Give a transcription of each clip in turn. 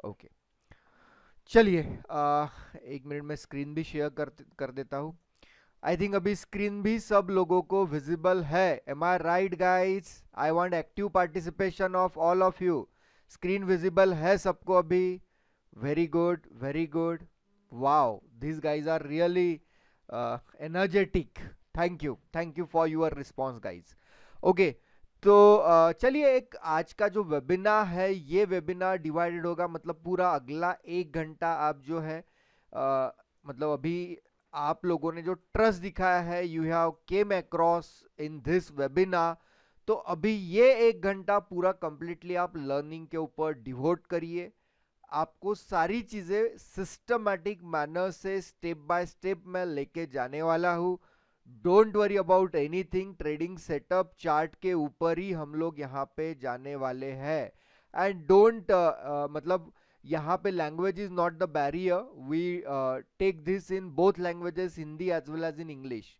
Okay, चलिए एक minute में स्क्रीन भी शेयर कर देता हूँ। आई थिंक अभी स्क्रीन भी सब लोगों को विजिबल है। Am I right guys? I want active participation of all of you. Screen visible है सबको अभी? Very good, very good. Wow, these guys are really energetic. Thank you for your response guys. Okay, तो चलिए, एक आज का जो webinar है, ये वेबिनार डिवाइडेड होगा, मतलब पूरा अगला 1 घंटा आप जो है मतलब अभी आप लोगों ने जो ट्रस्ट दिखाया है, you have came across in this webinar, तो अभी ये 1 घंटा पूरा कंप्लीटली आप लर्निंग के ऊपर डिवोट करिए। आपको सारी चीजें सिस्टमैटिक मैनर से स्टेप बाय स्टेप मैं लेके जाने वाला हूँ। Don't worry about anything, trading setup chart के ऊपर ही हम लोग यहाँ पे जाने वाले हैं। एंड डोंट मतलब यहाँ पे language is not the barrier, we take this in both languages, Hindi as well as in English.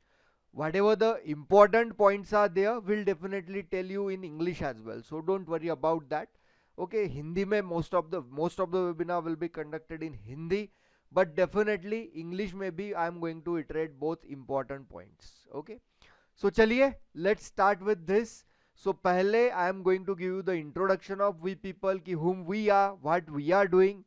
whatever the important points are there, we'll definitely tell you in English as well, so don't worry about that. Okay, Hindi mein most of the webinar will be conducted in Hindi, but definitely English में भी I am going to iterate both important points. Okay, so चलिए, let's start with this. So पहले I am going to give you the introduction of we people, कि whom we are, what we are doing.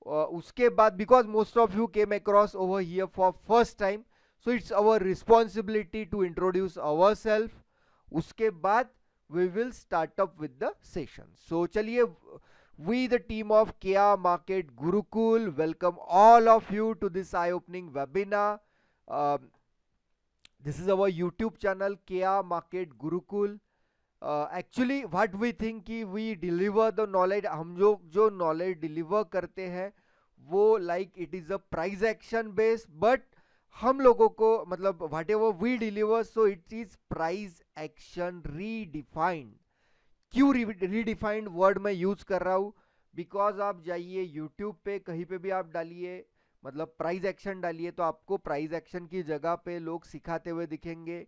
उसके बाद, because most of you came across over here for first time, so it's our responsibility to introduce ourselves. उसके बाद we will start up with the session. So चलिए, we the team of KR Market Gurukul welcome all of you to this eye-opening webinar. Um, this is our YouTube channel KR Market Gurukul. Actually what we think कि we deliver the knowledge, हम जो knowledge deliver करते हैं वो like it is a price action based, but हम लोगों को मतलब whatever we deliver, so it is price action redefined. क्यों रीडिफाइंड वर्ड मैं यूज कर रहा हूँ? बिकॉज आप जाइए यूट्यूब पे, कहीं पे भी आप डालिए मतलब प्राइज एक्शन डालिए, तो आपको प्राइज एक्शन की जगह पे लोग सिखाते हुए दिखेंगे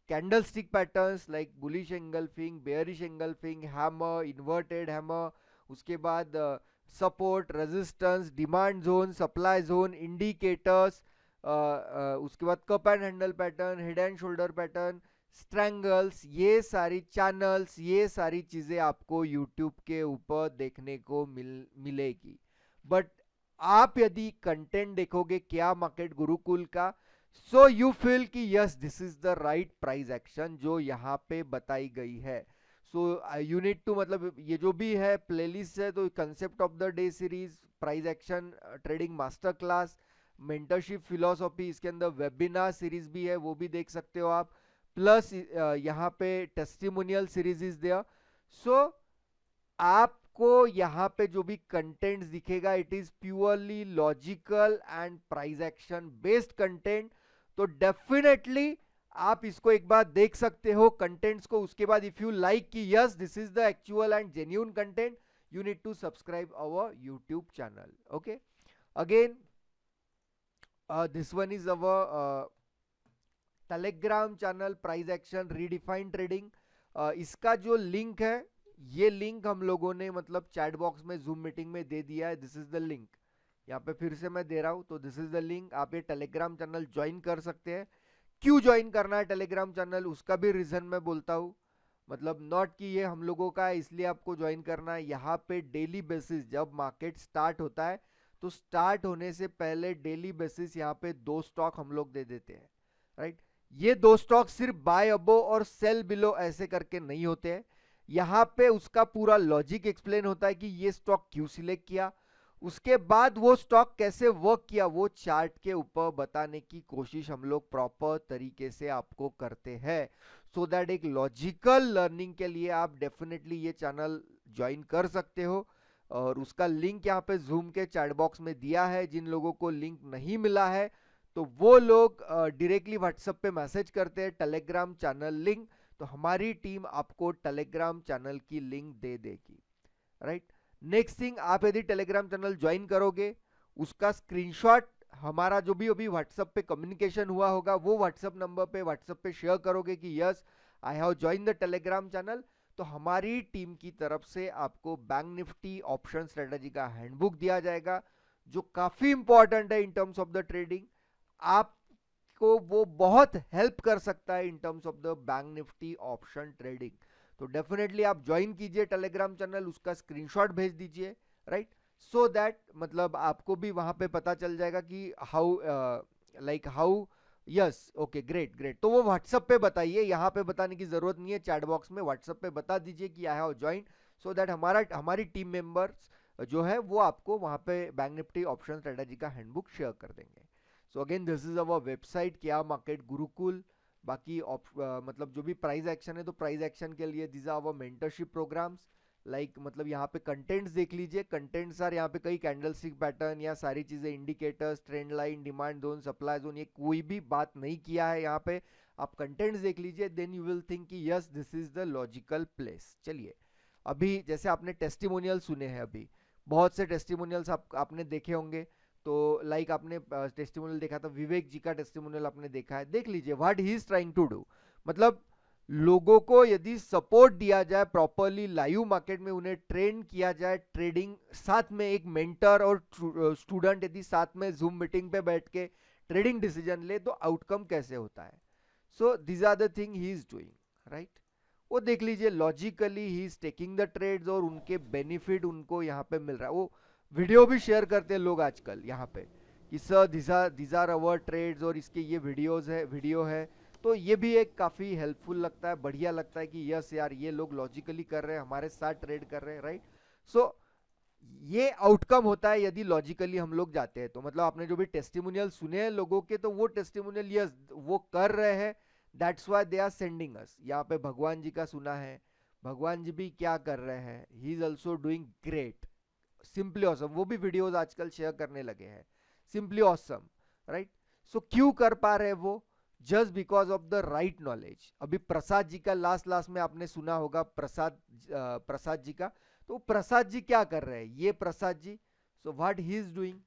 candlestick patterns like bullish engulfing, bearish engulfing, hammer, inverted hammer, उसके बाद support, resistance, demand zone, supply zone, indicators, उसके बाद cup and handle pattern, head and shoulder pattern, strangles, ये सारी चैनल्स, ये सारी चीजें आपको यूट्यूब के ऊपर देखने को मिलेगी। बट आप यदि कंटेंट देखोगे क्या मार्केट गुरुकुल का, सो यू फील कि yes this is the right price action जो यहाँ पे बताई गई है। सो यू नीड टू, मतलब ये जो भी है प्लेलिस्ट है, तो concept of the day series, price action trading master class, mentorship philosophy, इसके अंदर वेबिनार सीरीज भी है, वो भी देख सकते हो आप, प्लस यहाँ पे टेस्टिमोनियल सीरीज इज देयर। सो आपको यहाँ पे जो भी कंटेंट दिखेगा, it is purely logical and price action based content. तो डेफिनेटली आप इसको एक बार देख सकते हो कंटेंट्स को, उसके बाद इफ यू लाइक कि yes this is the actual and genuine content, you need to subscribe our YouTube channel. Okay, again this one is our Telegram channel price action redefined trading. इसका जो link है, ये link हम लोगों ने मतलब chat box में zoom meeting में दे दिया है। दिस इज द लिंक, यहाँ पे फिर से मैं दे रहा हूँ, तो दिस इज द लिंक, आप ये टेलीग्राम चैनल ज्वाइन कर सकते हैं। क्यों ज्वाइन करना है टेलीग्राम चैनल, उसका भी रीजन मैं बोलता हूँ, मतलब नॉट कि ये हम लोगों का है इसलिए आपको ज्वाइन करना है। यहाँ पे डेली बेसिस जब मार्केट स्टार्ट होता है, तो स्टार्ट होने से पहले डेली बेसिस यहाँ पे 2 स्टॉक हम लोग दे देते हैं, राइट। ये 2 स्टॉक सिर्फ बाय अबो और सेल बिलो ऐसे करके नहीं होते हैं, यहाँ पे उसका पूरा लॉजिक एक्सप्लेन होता है कि ये स्टॉक क्यों सिलेक्ट किया, उसके बाद वो स्टॉक कैसे वर्क किया, वो चार्ट के ऊपर बताने की कोशिश हम लोग प्रॉपर तरीके से आपको करते हैं। सो दैट एक लॉजिकल लर्निंग के लिए आप डेफिनेटली ये चैनल ज्वाइन कर सकते हो, और उसका लिंक यहाँ पे जूम के चैट बॉक्स में दिया है। जिन लोगों को लिंक नहीं मिला है तो वो लोग डायरेक्टली व्हाट्सएप पे मैसेज करते हैं टेलीग्राम चैनल लिंक, तो हमारी टीम आपको टेलीग्राम चैनल की लिंक दे देगी, राइट। नेक्स्ट थिंग, आप यदि टेलीग्राम चैनल ज्वाइन करोगे, उसका स्क्रीनशॉट हमारा जो भी अभी व्हाट्सएप पे कम्युनिकेशन हुआ होगा, वो व्हाट्सएप नंबर पे व्हाट्सएप पे शेयर करोगे कि yes I have join the Telegram channel, तो हमारी टीम की तरफ से आपको बैंक निफ्टी ऑप्शन स्ट्रेटजी का हैंडबुक दिया जाएगा, जो काफी इंपॉर्टेंट है इन टर्म्स ऑफ द ट्रेडिंग। आपको वो बहुत हेल्प कर सकता है इन terms of the bank Nifty option trading. तो डेफिनेटली आप ज्वाइन कीजिए टेलीग्राम चैनल, उसका स्क्रीनशॉट भेज दीजिए, राइट, सो दैट मतलब आपको भी वहां पे पता चल जाएगा कि how yes, okay, great great. तो वो व्हाट्सएप पे बताइए, यहाँ पे बताने की जरूरत नहीं है, चैट बॉक्स में व्हाट्सएप पे बता दीजिए कि I have join, so that हमारी टीम मेंबर्स जो है वो आपको वहां पे बैंक निफ्टी ऑप्शन स्ट्रेटजी का हैंडबुक शेयर कर देंगे। So again this is our website क्या मार्केट गुरुकुल। बाकी मतलब जो भी प्राइस एक्शन है, तो प्राइस एक्शन के लिए this are our mentorship programmes, like मतलब यहाँ पे कंटेंट्स देख लीजिए, कंटेंट्स आर यहाँ पे कई कैंडलस्टिक पैटर्न या सारी चीजें, indicators, trend line, demand zone, supply zone, ये कोई भी बात नहीं किया है यहाँ पे। आप कंटेंट्स देख लीजिए, देन यू विल थिंक कि yes this is the logical place. चलिए, अभी जैसे आपने टेस्टिमोनियल सुने हैं, अभी बहुत से टेस्टिमोनियल्स आपने देखे होंगे। तो लाइक आपने टेस्टिमोनियल देखा था, विवेक जी का टेस्टिमोनियल आपने देखा है, देख लीजिए what he is trying to do. मतलब लोगों को यदि सपोर्ट दिया जाए प्रॉपरली, लाइव मार्केट में उन्हें ट्रेन किया जाए, ट्रेडिंग साथ में एक मेंटर और स्टूडेंट यदि साथ में जूम मीटिंग पे बैठ के ट्रेडिंग डिसीजन ले, तो आउटकम कैसे होता है। So this are the thing he is doing, right. वो देख लीजिए, logically he is taking the trades और उनके बेनिफिट उनको यहाँ पे मिल रहा है। वो वीडियो भी शेयर करते हैं लोग आजकल यहाँ पे कि sir this are our trades, और इसके ये वीडियो है। तो ये भी एक काफी हेल्पफुल लगता है, बढ़िया लगता है कि यस यार ये लोग लॉजिकली कर रहे हैं, हमारे साथ ट्रेड कर रहे हैं, राइट। सो ये आउटकम होता है यदि लॉजिकली हम लोग जाते हैं। तो मतलब आपने जो भी टेस्टिमोनियल सुने हैं लोगों के, तो वो टेस्टिमोनियल यस वो कर रहे हैं, that's why they are sending us. यहाँ पे भगवान जी का सुना है, भगवान जी भी क्या कर रहे हैं, ही is also doing great, simply awesome, वो भी वीडियोस आजकल शेयर करने लगे हैं, सिंपली ऑसम, राइट। सो क्यों कर पा रहे हैं वो, just because of the right knowledge. अभी प्रसाद जी का लास्ट में आपने सुना होगा, प्रसाद जी का। तो प्रसाद जी क्या कर रहे हैं, ये Prasad ji, so what he is doing,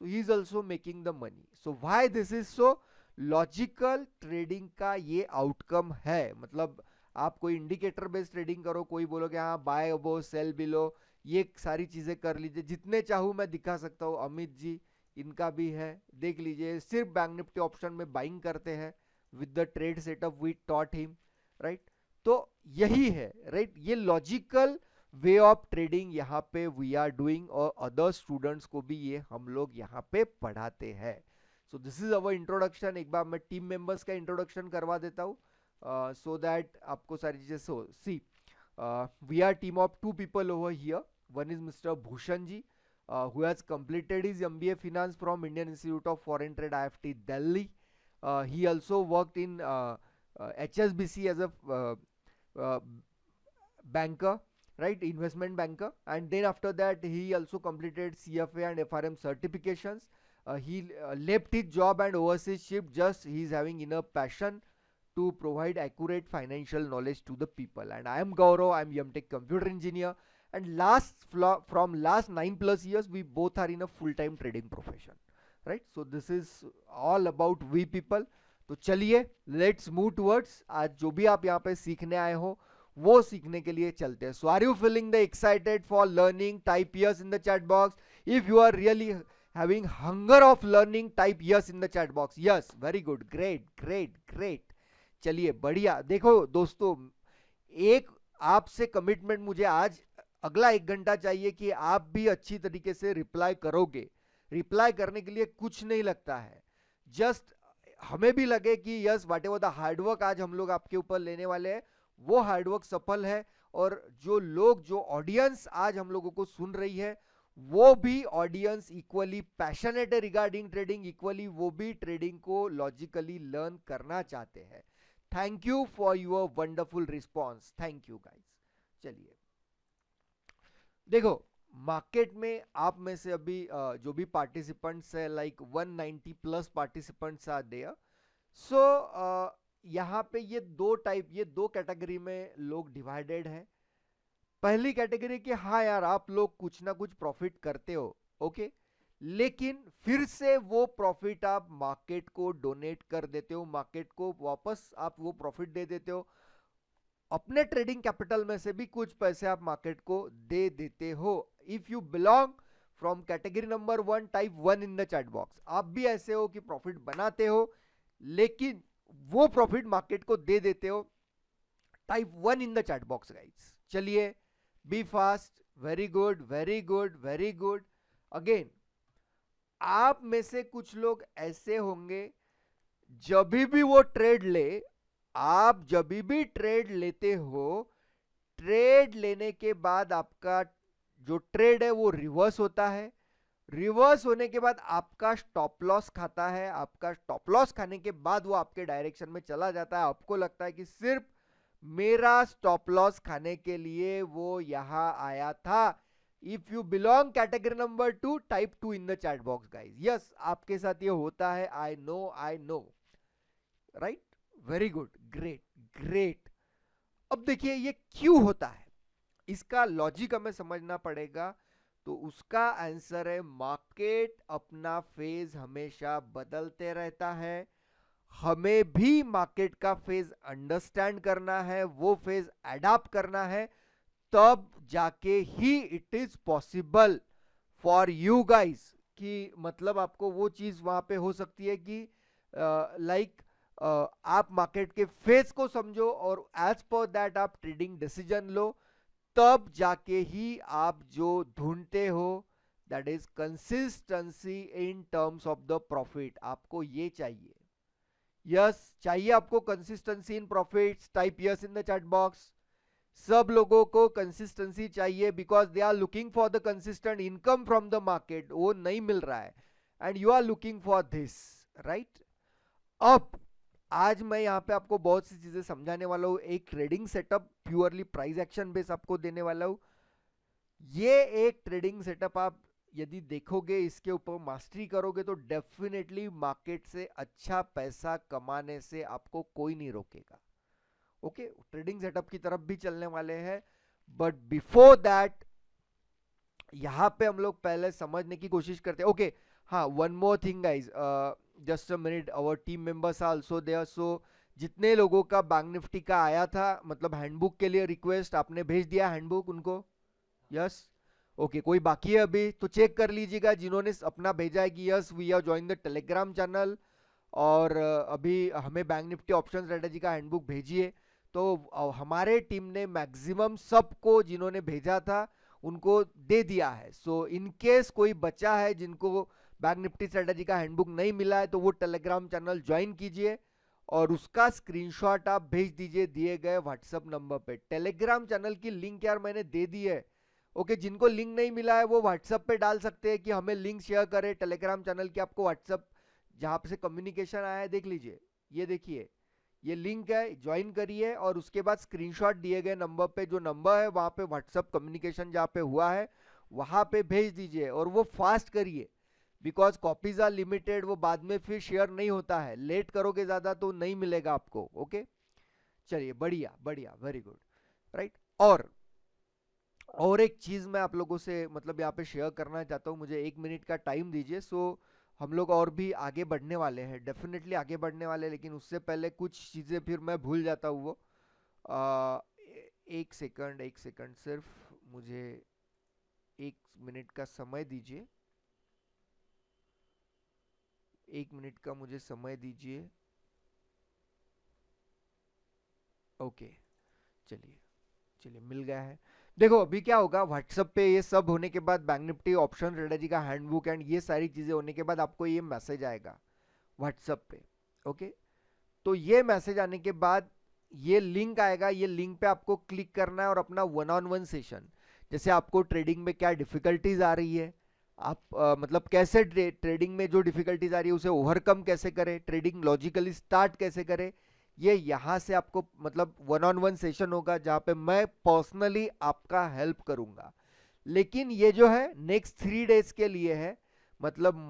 so he is also making the money. So why this is so, logical trading का ये आउटकम है। मतलब आप कोई इंडिकेटर बेस्ड ट्रेडिंग करो, कोई बोलोगे हाँ बाय अबो सेल बिलो, ये सारी चीजें कर लीजिए, जितने चाहूं मैं दिखा सकता हूँ। अमित जी इनका भी है, देख लीजिए, सिर्फ बैंक निफ्टी ऑप्शन में बाइंग करते हैं with the trade setup we taught him, right. तो यही है, राइट, ये लॉजिकल वे ऑफ ट्रेडिंग यहाँ पे वी आर डूइंग, और अदर स्टूडेंट्स को भी ये हम लोग यहाँ पे पढ़ाते हैं। सो दिस इज अवर इंट्रोडक्शन। एक बार मैं टीम मेंबर्स का इंट्रोडक्शन करवा देता हूँ, सो दैट आपको सारी चीजें see we are team of 2 people over here. One is Mr. Bhushan ji, who has completed his MBA Finance from Indian Institute of Foreign Trade IFT Delhi. He also worked in HSBC as a uh, banker, right, investment banker, and then after that he also completed CFA and FRM certifications. He left his job and overseas shift, just he is having enough passion to provide accurate financial knowledge to the people. And I am Gaurav, I am MTech computer engineer, and from last 9+ years we both are in a full-time trading profession, right. So this is all about we people. तो चलिए let's move towards, आज जो भी आप यहाँ पे सीखने आए हो वो सीखने के लिए चलते हैं। So are you feeling the excited for learning, type yes in the chat box. If you are really having hunger of learning, type yes in the chat box. Yes, very good, great. चलिए बढ़िया। देखो दोस्तों, एक आपसे commitment मुझे आज अगला 1 घंटा चाहिए कि आप भी अच्छी तरीके से रिप्लाई करोगे। रिप्लाई करने के लिए कुछ नहीं लगता है, जस्ट हमें भी लगे कि yes whatever the hard work आज हम लोग आपके ऊपर लेने वाले हैं, वो हार्डवर्क सफल है, और जो ऑडियंस आज हम लोगों को सुन रही है, वो भी ऑडियंस इक्वली पैशनेट है रिगार्डिंग ट्रेडिंग, इक्वली वो भी ट्रेडिंग को लॉजिकली लर्न करना चाहते हैं। Thank you for your wonderful response, thank you guys. चलिए देखो, मार्केट में आप में से अभी जो भी पार्टिसिपेंट्स है, लाइक 190+ पार्टिसिपेंट्स आर देयर। सो यहाँ पे ये दो कैटेगरी में लोग डिवाइडेड है। पहली कैटेगरी कि हाँ यार आप लोग कुछ ना कुछ प्रॉफिट करते हो, ओके, लेकिन फिर से वो प्रॉफिट आप मार्केट को डोनेट कर देते हो, मार्केट को वापस आप वो प्रॉफिट दे देते हो। अपने ट्रेडिंग कैपिटल में से भी कुछ पैसे आप मार्केट को दे देते हो। If you belong from category number 1, type 1 in the chat box. आप भी ऐसे हो कि प्रॉफिट बनाते हो लेकिन वो प्रॉफिट मार्केट को दे देते हो, type 1 in the chat box guys. चलिए, be fast, very good very good very good. Again, आप में से कुछ लोग ऐसे होंगे जब भी वो ट्रेड ले, आप जब भी ट्रेड लेते हो, ट्रेड लेने के बाद आपका जो ट्रेड है वो रिवर्स होता है। रिवर्स होने के बाद आपका स्टॉप लॉस खाता है। आपका स्टॉप लॉस खाने के बाद वो आपके डायरेक्शन में चला जाता है। आपको लगता है कि सिर्फ मेरा स्टॉप लॉस खाने के लिए वो यहां आया था। If you belong category number 2, type 2 in the chat box guys. Yes, आपके साथ ये होता है। I know right, very good, great great. अब देखिए ये क्यों होता है, इसका लॉजिक हमें समझना पड़ेगा। तो उसका आंसर है, मार्केट अपना फेज हमेशा बदलते रहता है। हमें भी मार्केट का फेज अंडरस्टैंड करना है, वो फेज अडॉप्ट करना है, तब जाके ही it is possible for you guys. कि मतलब आपको वो चीज वहां पे हो सकती है कि लाइक आप मार्केट के फेज को समझो और एज पर दैट आप ट्रेडिंग डिसीजन लो, तब जाके ही आप जो ढूंढते हो that is consistency in terms of the profit. आपको ये चाहिए। यस, चाहिए आपको consistency in profits, type yes in the chat box. सब लोगों को कंसिस्टेंसी चाहिए because they are looking for the consistent income from the market. वो नहीं मिल रहा है and you are looking for this, right. अब आज मैं यहाँ पे आपको बहुत सी चीजें समझाने वाला हूँ। एक trading setup purely price action base आपको देने वाला हूँ। ये एक ट्रेडिंग सेटअप आप यदि देखोगे, इसके ऊपर मास्टरी करोगे, तो डेफिनेटली मार्केट से अच्छा पैसा कमाने से आपको कोई नहीं रोकेगा। ओके, ट्रेडिंग सेटअप की तरफ भी चलने वाले हैं, बट बिफोर दैट यहां पे हम लोग पहले समझने की कोशिश करते हैं। ओके, हाँ, one more thing guys, just a minute, our team members are also there. So जितने लोगों का बैंक निफ्टी का आया था, मतलब हैंडबुक के लिए रिक्वेस्ट, आपने भेज दिया हैंडबुक उनको? Yes, okay. कोई बाकी है अभी तो चेक कर लीजिएगा। जिन्होंने अपना भेजा है कि yes we are join the Telegram channel, और अभी हमें बैंक निफ्टी ऑप्शन स्ट्रेटेजी का हैंडबुक भेजिए। तो हमारे टीम ने मैक्सिमम सबको जिन्होंने भेजा था उनको दे दिया है। सो इन केस कोई बचा है जिनको बैंक निफ्टी स्ट्रेटेजी का हैंडबुक नहीं मिला है, तो वो टेलीग्राम चैनल ज्वाइन कीजिए और उसका स्क्रीनशॉट आप भेज दीजिए दिए गए व्हाट्सएप नंबर पे। टेलीग्राम चैनल की लिंक यार मैंने दे दी है। ओके, जिनको लिंक नहीं मिला है वो व्हाट्सएप पे डाल सकते हैं कि हमें लिंक शेयर करें टेलीग्राम चैनल की। आपको व्हाट्सएप जहां से कम्युनिकेशन आया है देख लीजिए, ये देखिए, ये लिंक है, ज्वाइन करिए और उसके बाद स्क्रीनशॉट दिए गए नंबर पे, जो नंबर है वहां पे व्हाट्सएप कम्युनिकेशन जहां पे हुआ है वहां पे भेज दीजिए और वो फास्ट करिए बिकॉज कॉपीज आर लिमिटेड। वो बाद में फिर शेयर नहीं होता है, लेट करोगे ज्यादा तो नहीं मिलेगा आपको। ओके, चलिए, बढ़िया बढ़िया, वेरी गुड, राइट। और एक चीज मैं आप लोगों से मतलब यहाँ पे शेयर करना चाहता हूँ, मुझे 1 मिनट का टाइम दीजिए। सो हम लोग और भी आगे बढ़ने वाले हैं, डेफिनेटली आगे बढ़ने वाले हैं, लेकिन उससे पहले कुछ चीजें फिर मैं भूल जाता हूँ। वो एक सेकंड, एक सेकंड, सिर्फ मुझे 1 मिनट का समय दीजिए। 1 मिनट का मुझे समय दीजिए। ओके, चलिए चलिए, मिल गया है। देखो अभी क्या होगा, व्हाट्सएप पे ये सब होने के बाद, बैंक निफ्टी ऑप्शन स्ट्रेटेजी का हैंडबुक एंड ये सारी चीजें होने के बाद आपको ये मैसेज आएगा व्हाट्सएप पे। ओके, तो ये मैसेज आने के बाद ये लिंक आएगा। ये लिंक पे आपको क्लिक करना है और अपना 1-on-1 सेशन, जैसे आपको ट्रेडिंग में क्या डिफिकल्टीज आ रही है, आप मतलब कैसे ट्रेडिंग में जो डिफिकल्टीज आ रही है उसे ओवरकम कैसे करें, ट्रेडिंग लॉजिकली स्टार्ट कैसे करें, ये यहां से आपको मतलब 1-on-1 सेशन होगा जहां पे मैं पर्सनली आपका हेल्प करूंगा। लेकिन ये जो है नेक्स्ट 3 डेज के लिए है, मतलब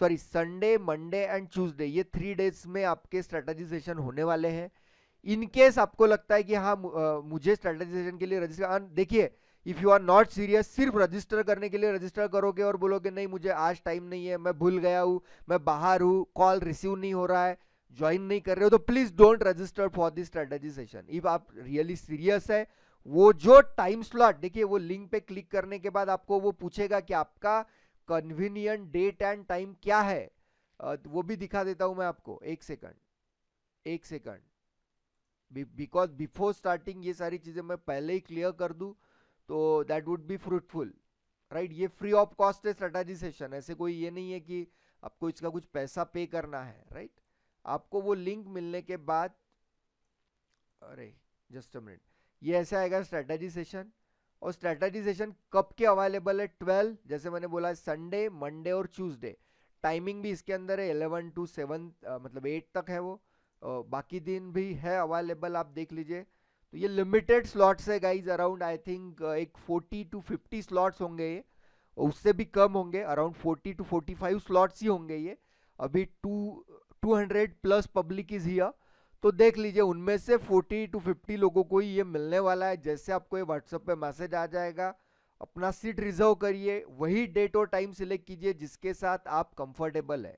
संडे, मंडे एंड ट्यूसडे, ये 3 डेज में आपके स्ट्रेटेजी सेशन होने वाले हैं। इन केस आपको लगता है कि हाँ मुझे स्ट्रेटेजी सेशन के लिए रजिस्टर, देखिए if you are not serious, सिर्फ रजिस्टर करने के लिए रजिस्टर करोगे और बोलोगे नहीं मुझे आज टाइम नहीं है, मैं भूल गया हूँ, मैं बाहर हूँ, कॉल रिसीव नहीं हो रहा है, ज्वाइन नहीं कर रहे हो तो please don't register for this strategy session. If आप रियली सीरियस है, वो जो टाइम स्लॉट देखिए, वो लिंक पे क्लिक करने के बाद आपको वो पूछेगा कि आपका कन्वीनियंट डेट एंड टाइम क्या है। वो भी दिखा देता हूं मैं आपको, एक सेकंड, एक सेकंड, बिकॉज बिफोर स्टार्टिंग ये सारी चीजें मैं पहले ही क्लियर कर दूं तो that would be fruitful, right. ये फ्री ऑफ कॉस्ट है स्ट्रेटेजी सेशन, ऐसे कोई ये नहीं है कि आपको इसका कुछ पैसा पे करना है, राइट। आपको वो लिंक मिलने के बाद, अरे जस्ट अ मिनट, ये ऐसे आएगा स्ट्रेटेजी सेशन। और स्ट्रेटेजी सेशन कब के अवेलेबल है? 12, जैसे मैंने बोला संडे, मंडे और ट्यूसडे। टाइमिंग भी इसके अंदर है 11 to 7, मतलब 8 तक है वो। बाकी दिन भी है अवेलेबल, आप देख लीजिए। तो ये लिमिटेड स्लॉट्स है गाइज, अराउंड आई थिंक एक 40 to 50 स्लॉट्स होंगे ये, उससे भी कम होंगे, अराउंड 40 to 45 स्लॉट्स ही होंगे ये। अभी 200 प्लस पब्लिक इज हियर, तो देख लीजिए उनमें से 40 to 50 लोगों को ही ये मिलने वाला है। जैसे आपको ये व्हाट्सएप पे मैसेज आ जाएगा, अपना सीट रिजर्व करिए, वही डेट और टाइम सिलेक्ट कीजिए जिसके साथ आप कंफर्टेबल है।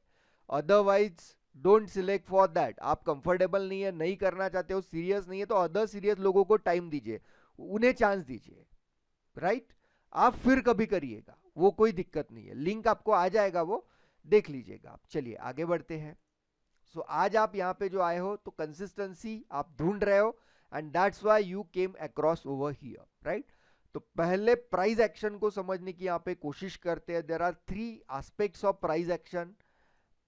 Otherwise don't select for that. आप कंफर्टेबल नहीं है, नहीं करना चाहते हो, सीरियस नहीं है, तो अदर सीरियस लोगों को टाइम दीजिए, उन्हें चांस दीजिए, राइट। आप फिर कभी करिएगा, वो कोई दिक्कत नहीं है, लिंक आपको आ जाएगा, वो देख लीजिएगा आप। चलिए आगे बढ़ते हैं। सो आज आप यहाँ पे जो आए हो तो कंसिस्टेंसी आप ढूंढ रहे हो, and that's why you came across over here, right. तो पहले प्राइस एक्शन को समझने की यहाँ पे कोशिश करते हैं। There are 3 aspects of price action.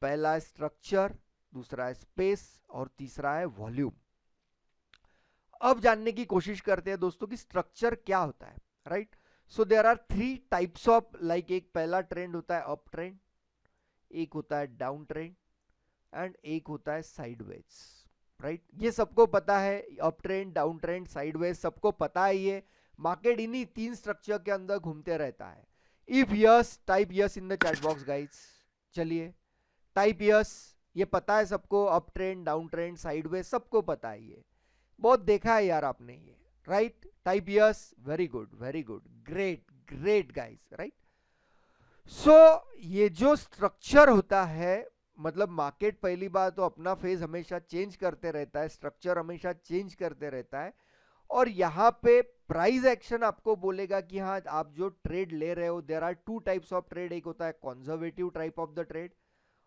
पहला है स्ट्रक्चर, दूसरा है स्पेस और तीसरा है वॉल्यूम। अब जानने की कोशिश करते हैं दोस्तों कि स्ट्रक्चर क्या होता है, right. So there are 3 types of, like एक पहला ट्रेंड होता है अप ट्रेंड, एक होता है डाउन ट्रेंड एंड एक होता है साइडवेज, राइट। ये सबको पता है, up trend, down trend, sideways, सबको पता है। ये मार्केट इन्हीं 3 स्ट्रक्चर के अंदर घूमते रहता है। If yes, type yes in the chat box guys. चलिए टाइप यस, ये पता है सबको, up trend, down trend, sideways, सबको पता है, ये बहुत देखा है यार आपने ये, right. Type yes, very good, very good, great great guys, right. So ये जो स्ट्रक्चर होता है, मतलब मार्केट पहली बार तो अपना फेज हमेशा चेंज करते रहता है, स्ट्रक्चर हमेशा चेंज करते रहता है। और यहाँ पे प्राइस एक्शन आपको बोलेगा कि हाँ आप जो ट्रेड ले रहे हो, there are 2 types of trade. एक होता है conservative type of the trade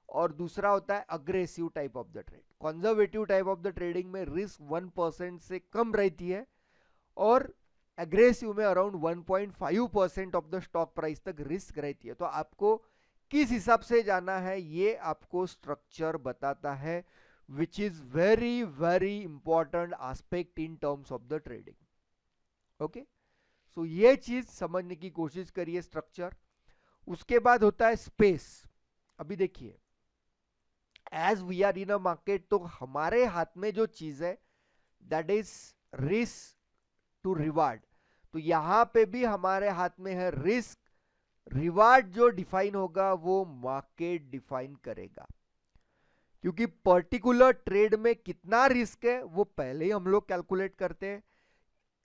और दूसरा होता है aggressive type of the trade. Conservative type of the trading में रिस्क 1% से कम रहती है और एग्रेसिव में around 1.5% of the stock price तक रिस्क रहती है। तो आपको किस हिसाब से जाना है ये आपको स्ट्रक्चर बताता है, which is very very important aspect in terms of the trading. Okay, so ये चीज समझने की कोशिश करिए, स्ट्रक्चर। उसके बाद होता है स्पेस। अभी देखिए, as we are in a market, तो हमारे हाथ में जो चीज है that is risk to reward. तो यहां पे भी हमारे हाथ में है रिस्क, रिवार्ड जो डिफाइन होगा वो मार्केट डिफाइन करेगा। क्योंकि पर्टिकुलर ट्रेड में कितना रिस्क है वो पहले ही हम लोग कैलकुलेट करते हैं।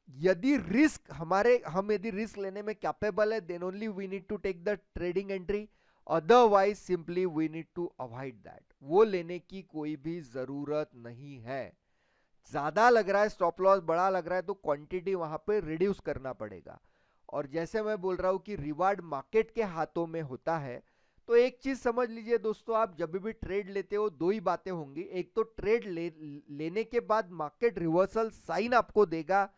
यदि रिस्क हम यदि रिस्क लेने में कैपेबल है, then only we need to take the trading entry, otherwise simply we need to avoid that. वो लेने की कोई भी जरूरत नहीं है। ज्यादा लग रहा है, स्टॉप लॉस बड़ा लग रहा है, तो क्वांटिटी वहां पे रिड्यूस करना पड़ेगा। और जैसे मैं बोल रहा हूं कि रिवार्ड मार्केट के हाथों में होता है, तो एक चीज समझ लीजिए दोस्तों, आप जब भी ट्रेड लेते हो 2 ही बातें होंगी। एक तो ट्रेड लेने के बाद मार्केट रिवर्सल साइन आपको देगा,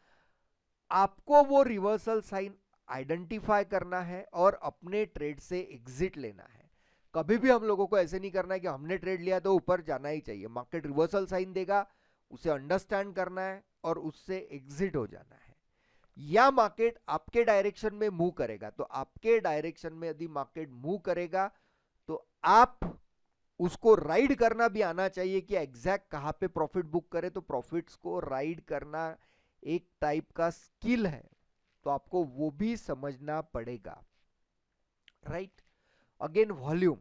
आपको वो रिवर्सल साइन आइडेंटिफाई करना है और अपने ट्रेड से एग्जिट लेना है। कभी भी हम लोगों को ऐसे नहीं करना है कि हमने ट्रेड लिया तो ऊपर जाना ही चाहिए। मार्केट रिवर्सल साइन देगा, उसे अंडरस्टैंड करना है और उससे एग्जिट हो जाना है। या मार्केट आपके डायरेक्शन में मूव करेगा, तो आपके डायरेक्शन में यदि मार्केट मूव करेगा तो आप उसको राइड करना भी आना चाहिए कि एग्जैक्ट कहां पे प्रॉफिट बुक करे। तो प्रॉफिट्स को राइड करना एक टाइप का स्किल है, तो आपको वो भी समझना पड़ेगा, राइट। अगेन वॉल्यूम,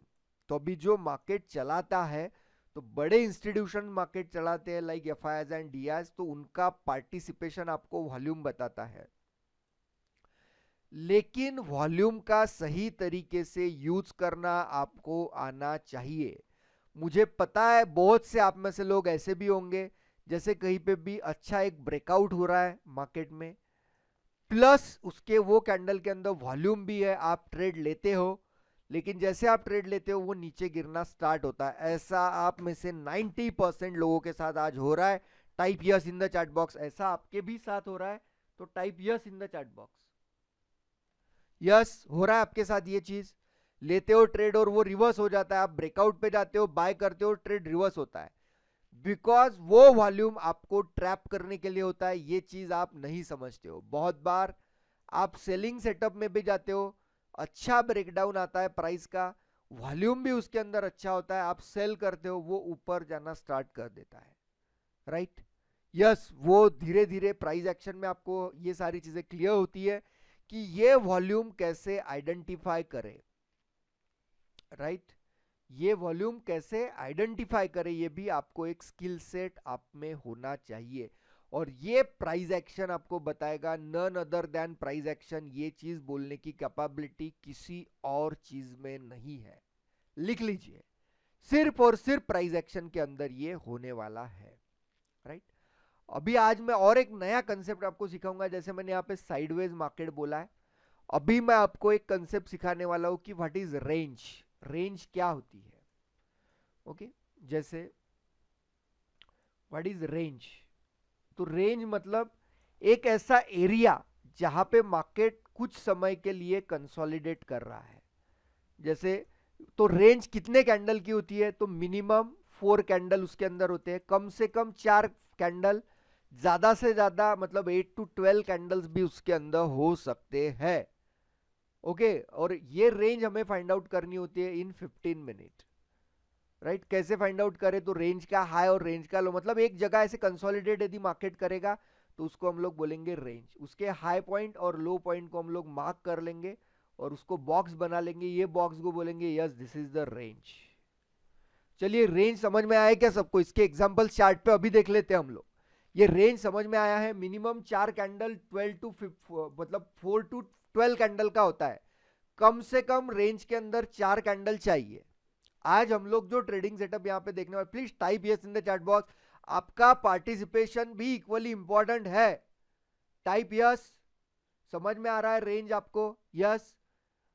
तो अभी जो मार्केट चलाता है, तो बड़े इंस्टीट्यूशन मार्केट चलाते हैं लाइक एफआईआईज एंड डीआईज, तो उनका पार्टिसिपेशन आपको वॉल्यूम बताता है। लेकिन वॉल्यूम का सही तरीके से यूज करना आपको आना चाहिए। मुझे पता है बहुत से आप में से लोग ऐसे भी होंगे, जैसे कहीं पे भी अच्छा एक ब्रेकआउट हो रहा है मार्केट में, प्लस उसके वो कैंडल के अंदर वॉल्यूम भी है, आप ट्रेड लेते हो, लेकिन जैसे आप ट्रेड लेते हो वो नीचे गिरना स्टार्ट होता है। ऐसा आप में से 90% लोगों के साथ आज हो रहा है। Type yes in the chat box, ऐसा आपके भी साथ हो रहा है तो type yes in the chat box. Yes, हो रहा है आपके साथ ये चीज, लेते हो ट्रेड और वो रिवर्स हो जाता है, आप ब्रेकआउट पे जाते हो, बाय करते हो, ट्रेड रिवर्स होता है, बिकॉज वो वॉल्यूम आपको ट्रैप करने के लिए होता है। ये चीज आप नहीं समझते हो। बहुत बार आप सेलिंग सेटअप में भी जाते हो, अच्छा ब्रेकडाउन आता है प्राइस का, वॉल्यूम भी उसके अंदर अच्छा होता है, आप सेल करते हो, वो ऊपर जाना स्टार्ट कर देता है, राइट। यस, वो धीरे धीरे प्राइस एक्शन में आपको ये सारी चीजें क्लियर होती है कि ये वॉल्यूम कैसे आइडेंटिफाई करे, राइट। ये वॉल्यूम कैसे आइडेंटिफाई करे, ये भी आपको एक स्किल सेट आप में होना चाहिए। और ये प्राइस एक्शन आपको बताएगा, none other than price action. ये चीज बोलने की कैपेबिलिटी किसी और चीज में नहीं है, लिख लीजिए, सिर्फ और सिर्फ प्राइस एक्शन के अंदर ये होने वाला है, राइट। अभी आज मैं और एक नया कंसेप्ट आपको सिखाऊंगा। जैसे मैंने यहाँ पे साइडवेज मार्केट बोला है, अभी मैं आपको एक कंसेप्ट सिखाने वाला हूं कि व्हाट इज रेंज, रेंज क्या होती है। ओके, जैसे व्हाट इज रेंज, तो रेंज मतलब एक ऐसा एरिया जहां पे मार्केट कुछ समय के लिए कंसोलिडेट कर रहा है। जैसे, तो रेंज कितने कैंडल की होती है, तो मिनिमम 4 कैंडल उसके अंदर होते हैं, कम से कम 4 कैंडल, ज्यादा से ज्यादा मतलब 8 to 12 कैंडल्स भी उसके अंदर हो सकते हैं। ओके, और ये रेंज हमें फाइंड आउट करनी होती है इन 15 मिनट, राइट। कैसे फाइंड आउट करें, तो रेंज का हाई और रेंज का लो, मतलब एक जगह ऐसे कंसोलिडेट यदि मार्केट करेगा तो उसको हम लोग बोलेंगे रेंज। उसके हाई पॉइंट और लो पॉइंट को हम लोग मार्क कर लेंगे और उसको बॉक्स बना लेंगे, ये बॉक्स को बोलेंगे yes this is the range. चलिए, रेंज समझ में आया क्या सबको? इसके एग्जांपल चार्ट पे अभी देख लेते हैं हम लोग। ये रेंज समझ में आया है, मिनिमम 4 कैंडल 12 टू मतलब 4 to 12 कैंडल का होता है, कम से कम रेंज के अंदर 4 कैंडल चाहिए। आज हम लोग जो ट्रेडिंग सेटअप यहाँ पे देखने वाले, please type yes in the chat box, आपका पार्टिसिपेशन भी इक्वली इंपॉर्टेंट है। टाइप यस, समझ में आ रहा है रेंज आपको? यस,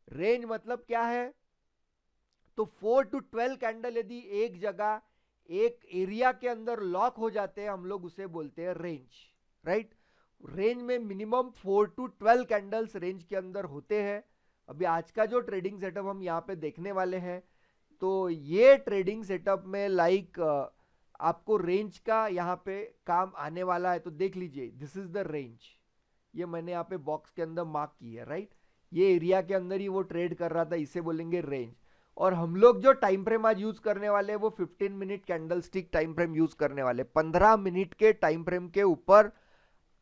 रेंज मतलब क्या है, तो 4 to 12 कैंडल यदि एक जगह एक एरिया के अंदर लॉक हो जाते हैं, हम लोग उसे बोलते हैं रेंज, राइट। रेंज में मिनिमम 4 to 12 कैंडल्स रेंज के अंदर होते हैं। अभी आज का जो ट्रेडिंग सेटअप हम यहाँ पे देखने वाले हैं, तो ये ट्रेडिंग सेटअप में लाइक आपको रेंज का यहाँ पे काम आने वाला है। तो देख लीजिए, दिस इज द रेंज, ये मैंने यहाँ पे बॉक्स के अंदर मार्क की है, राइट। ये एरिया के अंदर ही वो ट्रेड कर रहा था, इसे बोलेंगे रेंज। और हम लोग जो टाइम फ्रेम आज यूज करने वाले हैं वो 15 minute candle stick time frame use करने वाले, 15 मिनट के टाइम फ्रेम के ऊपर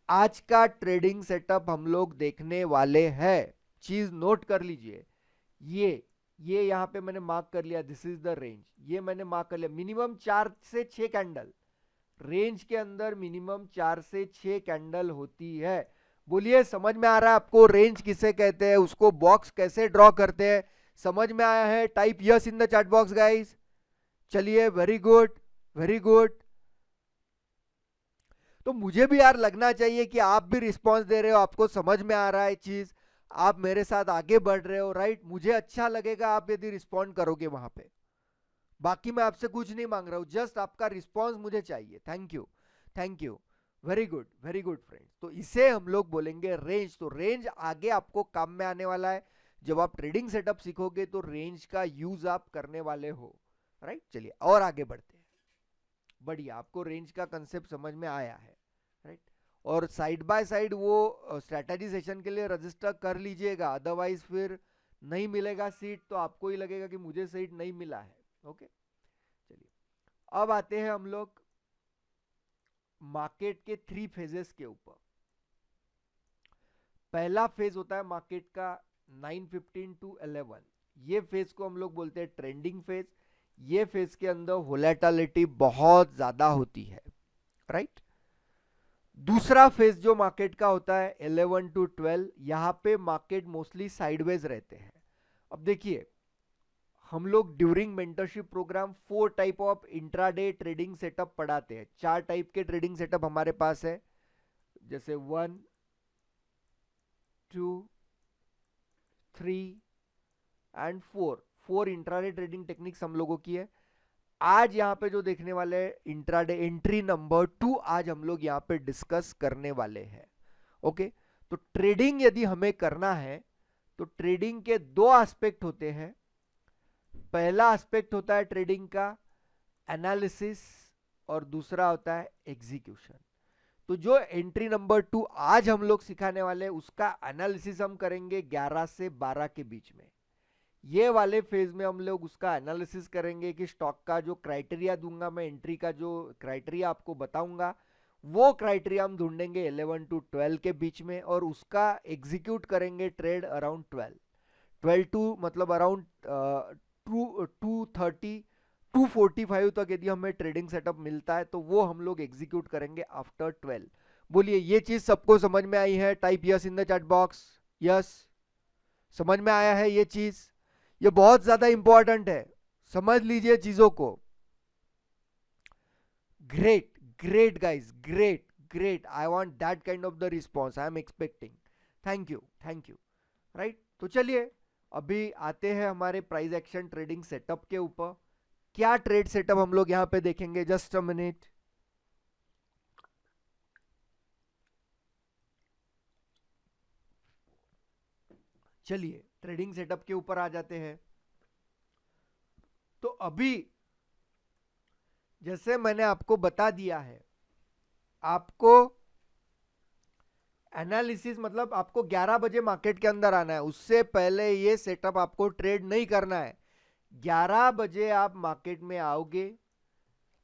आज का ट्रेडिंग सेटअप हम लोग देखने वाले हैं। चीज नोट कर लीजिए, ये यहां पे मैंने मार्क कर लिया, दिस इज द रेंज, ये मैंने मार्क कर लिया। मिनिमम 4 से 6 कैंडल रेंज के अंदर, मिनिमम 4 से 6 कैंडल होती है। बोलिए, समझ में आ रहा है आपको रेंज किसे कहते हैं, उसको बॉक्स कैसे ड्रॉ करते हैं? समझ में आया है? Type yes in the chat box guys. चलिए, वेरी गुड, वेरी गुड। तो मुझे भी यार लगना चाहिए कि आप भी रिस्पांस दे रहे हो, आपको समझ में आ रहा है चीज, आप मेरे साथ आगे बढ़ रहे हो, राइट। मुझे अच्छा लगेगा आप यदि रिस्पॉन्ड करोगे वहां पे। बाकी मैं आपसे कुछ नहीं मांग रहा हूं, जस्ट आपका रिस्पॉन्स मुझे चाहिए। Thank you, thank you, very good friends. तो इसे हम लोग बोलेंगे रेंज। तो रेंज आगे आपको काम में आने वाला है, जब आप ट्रेडिंग सेटअप सीखोगे तो रेंज का यूज आप करने वाले हो, राइट। चलिए और आगे बढ़ते हैं। बढ़िया, आपको रेंज का कंसेप्ट समझ में आया है, राइट। और साइड बाय साइड वो स्ट्रेटजी सेशन के लिए रजिस्टर कर लीजिएगा, अदरवाइज फिर नहीं मिलेगा सीट, तो आपको ही लगेगा कि मुझे सीट नहीं मिला है। ओके, चलिए अब आते हैं हम लोग मार्केट के 3 फेजेस के ऊपर। पहला फेज होता है मार्केट का 9:15 to 11, ये फेज को हम लोग बोलते हैं ट्रेंडिंग फेज। ये फेज के अंदर वोलेटिलिटी बहुत ज्यादा होती है, राइट। दूसरा फेज जो मार्केट का होता है 11 to 12, यहां पे मार्केट मोस्टली साइडवेज रहते हैं। अब देखिए, हम लोग during mentorship program 4 type of intraday trading setup पढ़ाते हैं। 4 टाइप के ट्रेडिंग सेटअप हमारे पास है, जैसे 1, 2, 3 एंड 4 इंट्राडे ट्रेडिंग टेक्निक्स हम लोगों की है। आज यहाँ पे जो देखने वाले इंट्राडे एंट्री नंबर 2 आज हम लोग यहाँ पे डिस्कस करने वाले हैं। ओके, तो ट्रेडिंग यदि हमें करना है तो ट्रेडिंग के 2 एस्पेक्ट होते हैं। पहला एस्पेक्ट होता है ट्रेडिंग का एनालिसिस और दूसरा होता है एग्जीक्यूशन। तो जो एंट्री नंबर 2 आज हम लोग सिखाने वाले हैं उसका एनालिसिस हम करेंगे 11 से 12 के बीच में। ये वाले फेज में हम लोग उसका एनालिसिस करेंगे कि स्टॉक का जो क्राइटेरिया दूंगा मैं, एंट्री का जो क्राइटेरिया आपको बताऊंगा वो क्राइटेरिया हम ढूंढेंगे 11 to 12 के बीच में, और उसका एग्जीक्यूट करेंगे ट्रेड अराउंड 12 टू मतलब अराउंड 230 245 तक यदि हमें ट्रेडिंग सेटअप मिलता है तो वो हम लोग एग्जीक्यूट करेंगे आफ्टर 12। बोलिए ये चीज सबको समझ में आई है? Type yes in the chat box. Yes, समझ में आया है ये चीज? ये बहुत ज्यादा इंपॉर्टेंट है, समझ लीजिए चीजों को। Great great guys, great great, I want that kind of the response I am expecting. Thank you thank you. Right, तो चलिए अभी आते हैं हमारे प्राइस एक्शन ट्रेडिंग सेटअप के ऊपर। क्या ट्रेड सेटअप हम लोग यहां पे देखेंगे, जस्ट अ मिनट। चलिए ट्रेडिंग सेटअप के ऊपर आ जाते हैं। तो अभी जैसे मैंने आपको बता दिया है, आपको एनालिसिस मतलब आपको 11 बजे मार्केट के अंदर आना है, उससे पहले ये सेटअप आपको ट्रेड नहीं करना है। 11 बजे आप मार्केट में आओगे,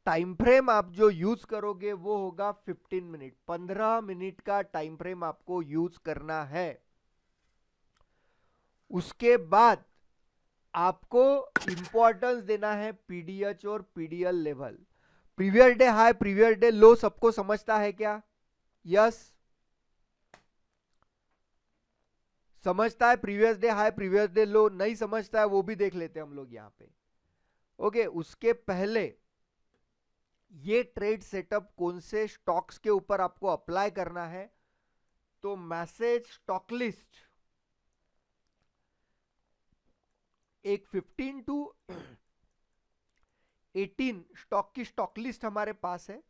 टाइम फ्रेम आप जो यूज करोगे वो होगा 15 मिनट, 15 मिनट का टाइम फ्रेम आपको यूज करना है। उसके बाद आपको इंपॉर्टेंस देना है पीडीएच और PDL level. Previous day high previous day लो सबको समझता है क्या? यस, समझता है previous day high previous day लो? नहीं समझता है वो भी देख लेते हैं हम लोग यहाँ पे। ओके, उसके पहले ये ट्रेड सेटअप कौन से स्टॉक्स के ऊपर आपको अप्लाई करना है, तो मैसेज स्टॉक लिस्ट एक 15 टू 18 स्टॉक की स्टॉक लिस्ट हमारे पास है।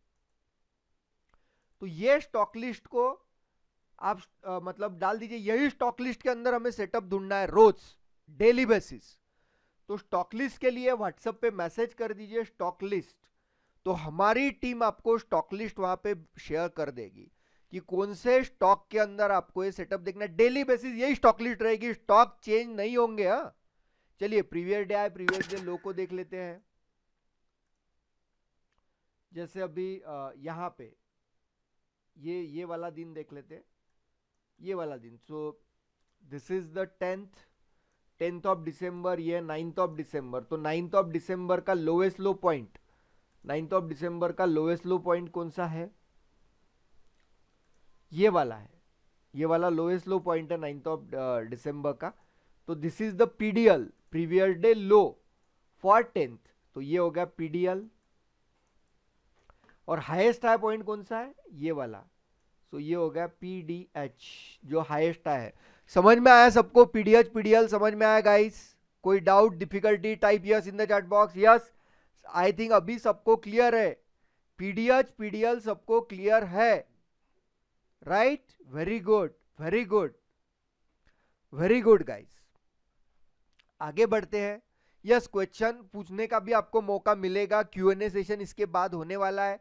तो ये स्टॉक लिस्ट को आप मतलब डाल दीजिए, यही स्टॉक लिस्ट के अंदर हमें सेटअप ढूंढना है रोज डेली बेसिस। तो स्टॉक लिस्ट के लिए व्हाट्सएप पे मैसेज कर दीजिए स्टॉक लिस्ट, तो हमारी टीम आपको स्टॉक लिस्ट वहां पे शेयर कर देगी कि कौन से स्टॉक के अंदर आपको ये सेटअप देखना है। डेली बेसिस यही स्टॉक लिस्ट रहेगी, स्टॉक चेंज नहीं होंगे। हाँ, चलिए प्रीवियस डे आए प्रीवियस डे लो को देख लेते हैं। जैसे अभी यहाँ पे ये वाला दिन देख लेते हैं, ये वाला दिन। सो this is the 10th of December, ये 9th ऑफ दिसंबर। तो 9th ऑफ दिसंबर का lowest low point, 9th of December का लोएस्ट लो पॉइंट कौन सा है? ये वाला है, ये वाला लोएस्ट लो पॉइंट है 9th ऑफ दिसंबर का। तो this is the PDL, previous day low for 10th। तो ये हो गया पीडीएल, और हाईएस्ट हाई पॉइंट कौन सा है? ये वाला। सो ये हो गया पीडीएच जो हाईएस्ट है। समझ में आया सबको? पीडीएच पीडीएल समझ में आया गाइस? कोई doubt difficulty? Type yes in the chat box. Yes, I think अभी सबको क्लियर है। पीडीएच पीडीएल सबको क्लियर है? Right, very good very good very good guys. आगे बढ़ते हैं। यस, क्वेश्चन पूछने का भी आपको मौका मिलेगा, क्यूएनए सेशन इसके बाद होने वाला है।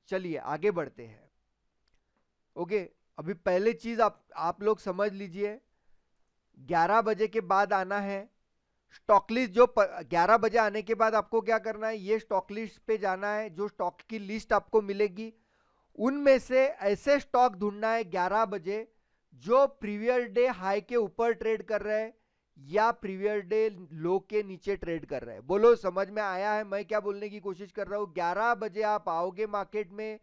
चलिए आगे बढ़ते हैं। ओके, अभी पहले चीज आप लोग समझ लीजिए, 11 बजे के बाद आना है। स्टॉक लिस्ट जो 11 बजे आने के बाद आपको क्या करना है, ये स्टॉक लिस्ट पे जाना है। जो स्टॉक की लिस्ट आपको मिलेगी उनमें से ऐसे स्टॉक ढूंढना है 11 बजे जो प्रीवियस डे हाई के ऊपर ट्रेड कर रहे हैं या प्रीवियस डे लो के नीचे ट्रेड कर रहे हैं। बोलो समझ में आया है मैं क्या बोलने की कोशिश कर रहा हूं? 11 बजे आप आओगे मार्केट में,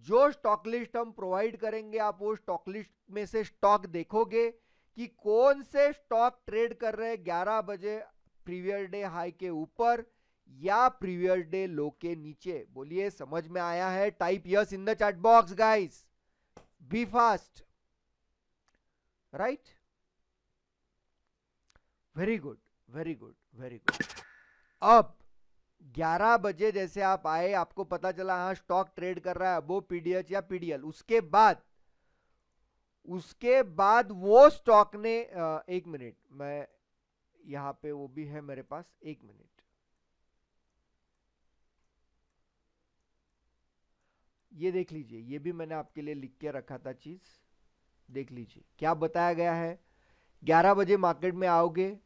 जो स्टॉक लिस्ट हम प्रोवाइड करेंगे आप वो स्टॉक लिस्ट में से स्टॉक देखोगे कि कौन से स्टॉक ट्रेड कर रहे हैं 11 बजे प्रीवियस डे हाई के ऊपर या प्रीवियस डे लो के नीचे? बोलिए समझ में आया है? Type yes in the chat box guys, be fast. Right, very good very good very good. अब 11 बजे जैसे आप आए, आपको पता चला हाँ स्टॉक ट्रेड कर रहा है वो पीडीएच या पीडीएल, उसके बाद वो स्टॉक ने एक मिनट, मैं यहां पे वो भी है मेरे पास, एक मिनट, ये देख लीजिए, ये भी मैंने आपके लिए लिख के रखा था चीज, देख लीजिए क्या बताया गया है। 11 बजे मार्केट में आओगे,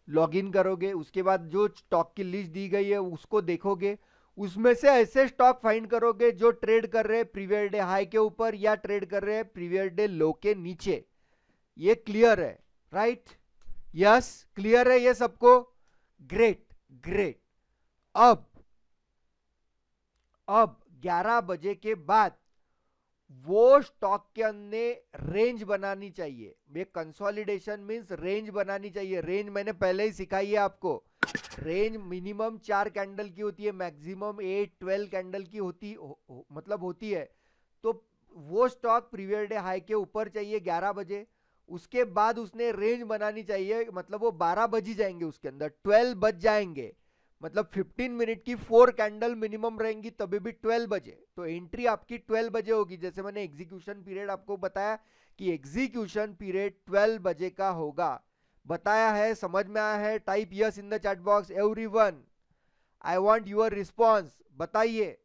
लॉगिन करोगे, उसके बाद जो स्टॉक की लिस्ट दी गई है उसको देखोगे, उसमें से ऐसे स्टॉक फाइंड करोगे जो ट्रेड कर रहे हैं प्रीवियस डे हाई के ऊपर या ट्रेड कर रहे हैं प्रीवियस डे लो के नीचे। ये क्लियर है? राइट, यस क्लियर है ये सबको? Great great. अब 11 बजे के बाद वो स्टॉक के अंदर रेंज बनानी चाहिए। ये कंसोलिडेशन मींस रेंज बनानी चाहिए। रेंज मैंने पहले ही सिखाई है आपको। रेंज मिनिमम 4 कैंडल की होती है, मैक्सिमम 8-12 कैंडल की होती है। तो वो स्टॉक प्रीवियस डे हाई के ऊपर चाहिए 11 बजे, उसके बाद उसने रेंज बनानी चाहिए, मतलब वो 12 बज ही जाएंगे, उसके अंदर 12 बज जाएंगे, मतलब 15 मिनट की 4 कैंडल मिनिमम रहेंगी, तभी भी 12 बजे। तो एंट्री आपकी 12 बजे होगी। जैसे मैंने एग्जीक्यूशन पीरियड आपको बताया कि एग्जीक्यूशन पीरियड 12 बजे का होगा। बताया है, समझ में आया है? Type yes in the chat box everyone, I want your response, बताइए।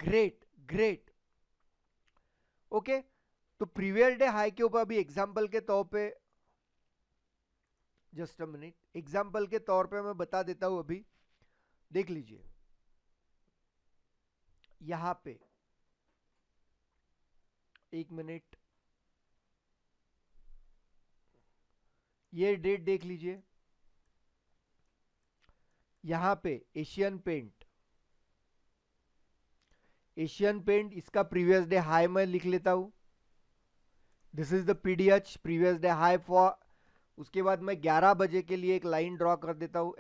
Great great, okay. तो प्रीवियस डे हाई के ऊपर अभी एग्जांपल के तौर पे, जस्ट अ मिनट, एग्जांपल के तौर पे मैं बता देता हूं। अभी देख लीजिए यहां पे, एक मिनट, ये डेट देख लीजिए, यहां पे एशियन पेंट, इसका प्रीवियस डे हाई मैं लिख लेता हूं। This is the PDH previous day high for, उसके बाद मैं 11 बजे के लिए एक लाइन ड्रॉ कर देता हूं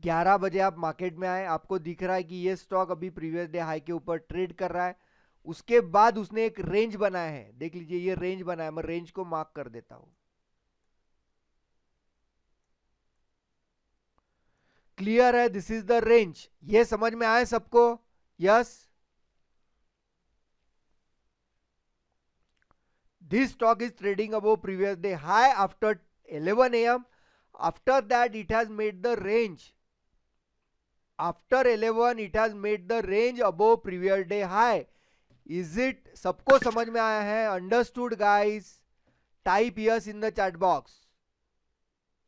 11 बजे आप मार्केट में आए, आपको दिख रहा है कि ये स्टॉक अभी प्रीवियस डे हाई के ऊपर ट्रेड कर रहा है। उसके बाद उसने एक रेंज बनाया है, देख लीजिए ये रेंज बनाया, मैं रेंज को मार्क कर देता हूं। क्लियर है? This is the range. ये समझ में आए सबको? Yes. This stock is trading above previous day high after 11 a.m. After that, it has made the range. After 11, it has made the range above previous day high. Is it? सबको समझ में आया है? Understood, guys? Type yes in the chat box.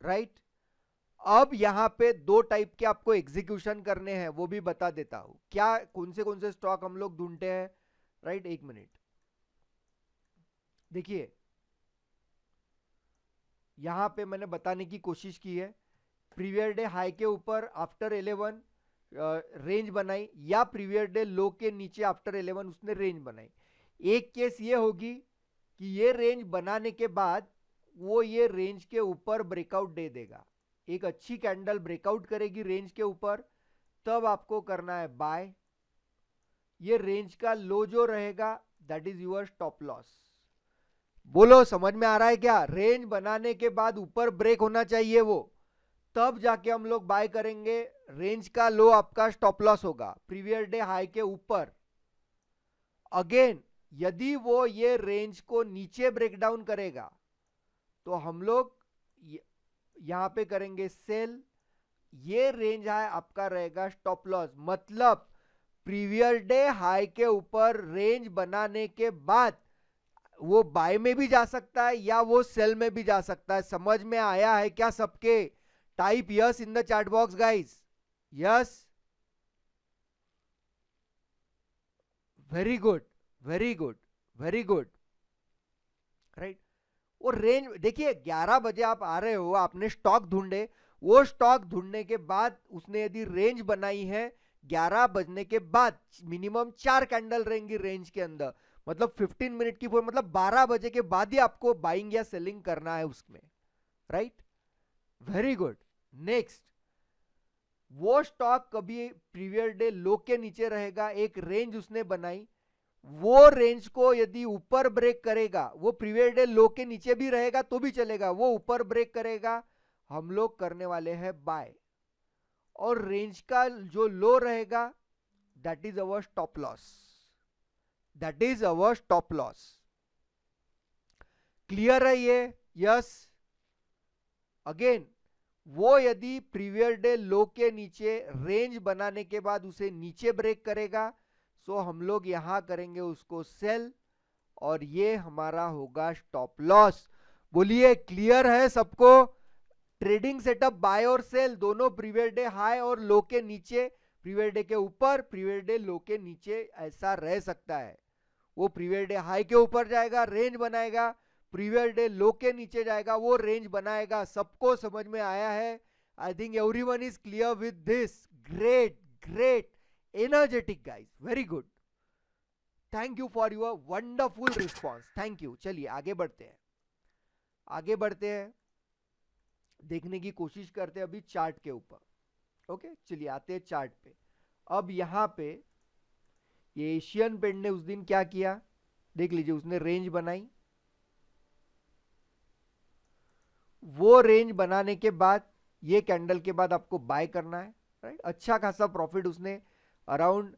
Right? अब यहां पे दो type के आपको एग्जीक्यूशन करने हैं, वो भी बता देता हूं। क्या, कौन से स्टॉक हम लोग ढूंढते हैं? राइट, एक मिनट, देखिए यहां पे मैंने बताने की कोशिश की है, प्रीवियस डे हाई के ऊपर आफ्टर 11 रेंज बनाई, या प्रीवियस डे लो के नीचे आफ्टर 11 उसने रेंज बनाई। एक केस ये होगी कि ये रेंज बनाने के बाद वो ये रेंज के ऊपर ब्रेकआउट दे देगा, एक अच्छी कैंडल ब्रेकआउट करेगी रेंज के ऊपर, तब आपको करना है बाय। ये रेंज का लो जो रहेगा that is your stop loss. बोलो समझ में आ रहा है क्या? रेंज बनाने के बाद ऊपर ब्रेक होना चाहिए वो, तब जाके हम लोग बाय करेंगे। रेंज का लो आपका स्टॉप लॉस होगा प्रीवियस डे हाई के ऊपर। अगेन यदि वो ये रेंज को नीचे ब्रेक डाउन करेगा तो हम लोग यहां पे करेंगे सेल। ये रेंज है आपका रहेगा स्टॉप लॉस। मतलब प्रीवियस डे हाई के ऊपर रेंज बनाने के बाद वो बाय में भी जा सकता है या वो सेल में भी जा सकता है। समझ में आया है क्या सबके? Type yes in the chat box guys. Yes, very good very good very good. Right, वो रेंज देखिए, 11 बजे आप आ रहे हो, आपने स्टॉक ढूंढे, वो स्टॉक ढूंढने के बाद उसने यदि रेंज बनाई है 11 बजने के बाद मिनिमम 4 कैंडल रहेंगी रेंज के अंदर, मतलब 15 मिनट की, मतलब 12 बजे के बाद ही आपको बाइंग या सेलिंग करना है उसमें, राइट? Very good. नेक्स्ट, वो स्टॉक कभी प्रीवियस डे लो के नीचे रहेगा, एक रेंज उसने बनाई, वो रेंज को यदि ऊपर ब्रेक करेगा, वो प्रीवियस डे लो के नीचे भी रहेगा तो भी चलेगा, वो ऊपर ब्रेक करेगा, हम लोग करने वाले हैं बाय, और रेंज का जो लो रहेगा that is our stop loss, that is our stop loss. Clear है ये? यस। अगेन, वो यदि प्रीवियस डे लो के नीचे रेंज बनाने के बाद उसे नीचे ब्रेक करेगा, सो हम लोग यहां करेंगे उसको सेल, और ये हमारा होगा स्टॉप लॉस। बोलिए क्लियर है सबको? ट्रेडिंग सेटअप बाय और सेल दोनों प्रीवियस डे हाई और लो के नीचे, प्रीवियस डे के ऊपर, प्रीवियस डे लो के नीचे, ऐसा रह सकता है। वो प्रीवियस डे हाई के ऊपर जाएगा, रेंज बनाएगा, प्रीवियस डे लो के नीचे जाएगा, वो रेंज बनाएगा। सबको समझ में आया है? I think everyone is clear with this. Great great, energetic guys, very good, thank you for your wonderful response, thank you. चलिए आगे बढ़ते हैं, आगे बढ़ते हैं, देखने की कोशिश करते हैं अभी चार्ट के ऊपर। ओके, चलिए आते हैं चार्ट पे। अब यहां पे ये एशियन पेंट ने उस दिन क्या किया, देख लीजिए, उसने रेंज बनाई, वो रेंज बनाने के बाद ये कैंडल के बाद आपको बाय करना है, राइट? अच्छा खासा प्रॉफिट उसने अराउंड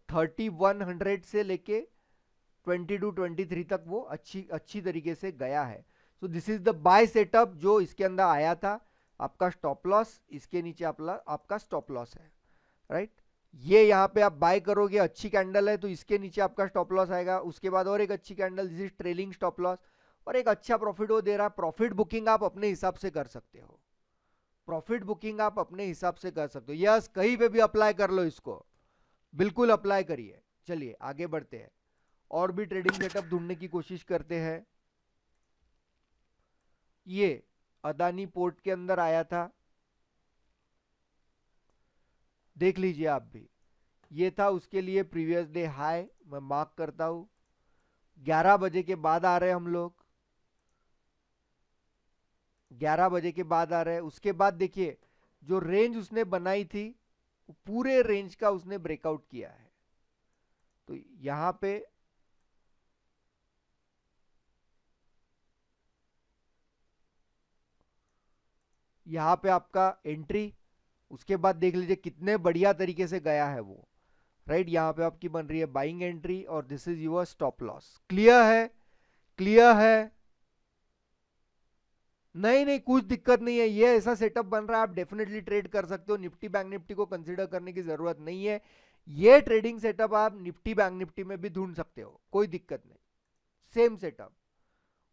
3100 से लेके 22-23 तक वो अच्छी तरीके से गया है। So this is the buy setup जो इसके अंदर आया था। आपका स्टॉप लॉस इसके नीचे आपका स्टॉप लॉस है, राइट? ये यहाँ पे आप बाय करोगे, अच्छी कैंडल है तो इसके नीचे आपका स्टॉप लॉस आएगा, उसके बाद और एक अच्छी candle, this is trailing stop loss, और एक अच्छा प्रॉफिट वो दे रहा है। प्रॉफिट बुकिंग आप अपने हिसाब से कर सकते हो, प्रॉफिट बुकिंग आप अपने हिसाब से कर सकते हो। यस, कहीं पे भी अप्लाई कर लो इसको, बिल्कुल अप्लाई करिए। चलिए आगे बढ़ते हैं, और भी ट्रेडिंग सेटअप ढूंढने की कोशिश करते हैं। ये अदानी पोर्ट के अंदर आया था, देख लीजिए आप भी, ये था उसके लिए प्रीवियस डे हाई, मैं मार्क करता हूं। 11 बजे के बाद आ रहे हैं हम लोग, 11 बजे के बाद आ रहे हैं। उसके बाद देखिए जो रेंज उसने बनाई थी, पूरे रेंज का उसने ब्रेकआउट किया है। तो यहां पे आपका एंट्री, उसके बाद देख लीजिए कितने बढ़िया तरीके से गया है वो, राइट? यहां पे आपकी बन रही है बाइंग एंट्री, और this is your stop loss. Clear है? क्लियर है? नहीं नहीं, कुछ दिक्कत नहीं है, ये ऐसा सेटअप बन रहा है, आप डेफिनेटली ट्रेड कर सकते हो। निफ्टी बैंक निफ्टी को कंसीडर करने की जरूरत नहीं है, ये ट्रेडिंग सेटअप आप निफ्टी बैंक निफ्टी में भी ढूंढ सकते हो, कोई दिक्कत नहीं, सेम सेटअप।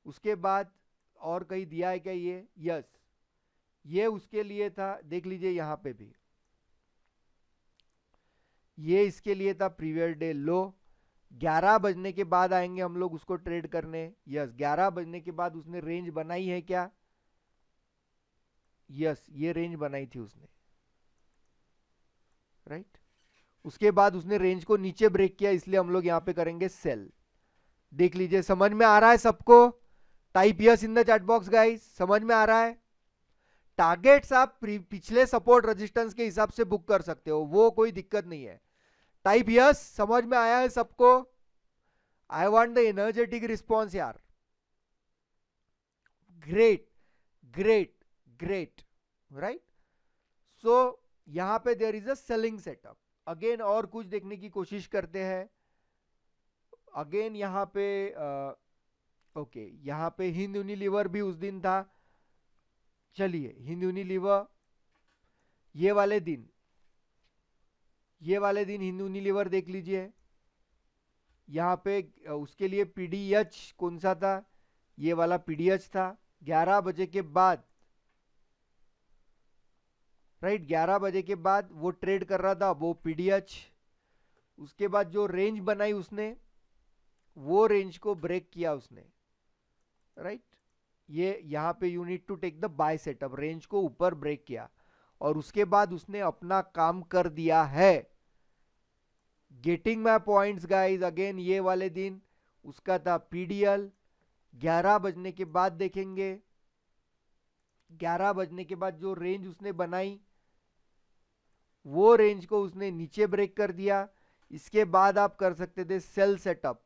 उसके बाद और कहीं दिया है क्या ये? यस, ये उसके लिए था, देख लीजिए यहां पे भी, ये इसके लिए था प्रीवियस डे लो। 11 बजने के बाद आएंगे हम लोग उसको ट्रेड करने। यस, 11 बजने के बाद उसने रेंज बनाई है क्या? यस, ये रेंज बनाई थी उसने, राइट? उसके बाद उसने रेंज को नीचे ब्रेक किया, इसलिए हम लोग यहां पे करेंगे सेल। देख लीजिए, समझ में आ रहा है सबको? Type yes in the chat box guys, समझ में आ रहा है? टारगेट्स आप पिछले सपोर्ट रेजिस्टेंस के हिसाब से बुक कर सकते हो, वो कोई दिक्कत नहीं है। टाइप यस, समझ में आया है सबको? I want the energetic response यार। Great great great, right? So यहां पे there is a selling setup. Again और कुछ देखने की कोशिश करते हैं। अगेन यहां पे ओके, यहां पे हिंद यूनिलीवर भी उस दिन था। चलिए हिंद यूनिलीवर, ये वाले दिन, हिंद यूनिलीवर देख लीजिए। यहां पे उसके लिए पीडीएच कौन सा था? ये वाला पीडीएच था। 11 बजे के बाद, राइट, 11 बजे के बाद वो ट्रेड कर रहा था, वो पीडीएच। उसके बाद जो रेंज बनाई उसने, वो रेंज को ब्रेक किया उसने, राइट? ये यहां पे you need to take the buy setup, range को ऊपर ब्रेक किया, और उसके बाद उसने अपना काम कर दिया है। Getting my points guys. Again ये वाले दिन उसका था पीडीएल। 11 बजने के बाद देखेंगे, 11 बजने के बाद जो रेंज उसने बनाई वो रेंज को उसने नीचे ब्रेक कर दिया। इसके बाद आप कर सकते थे सेल सेटअप।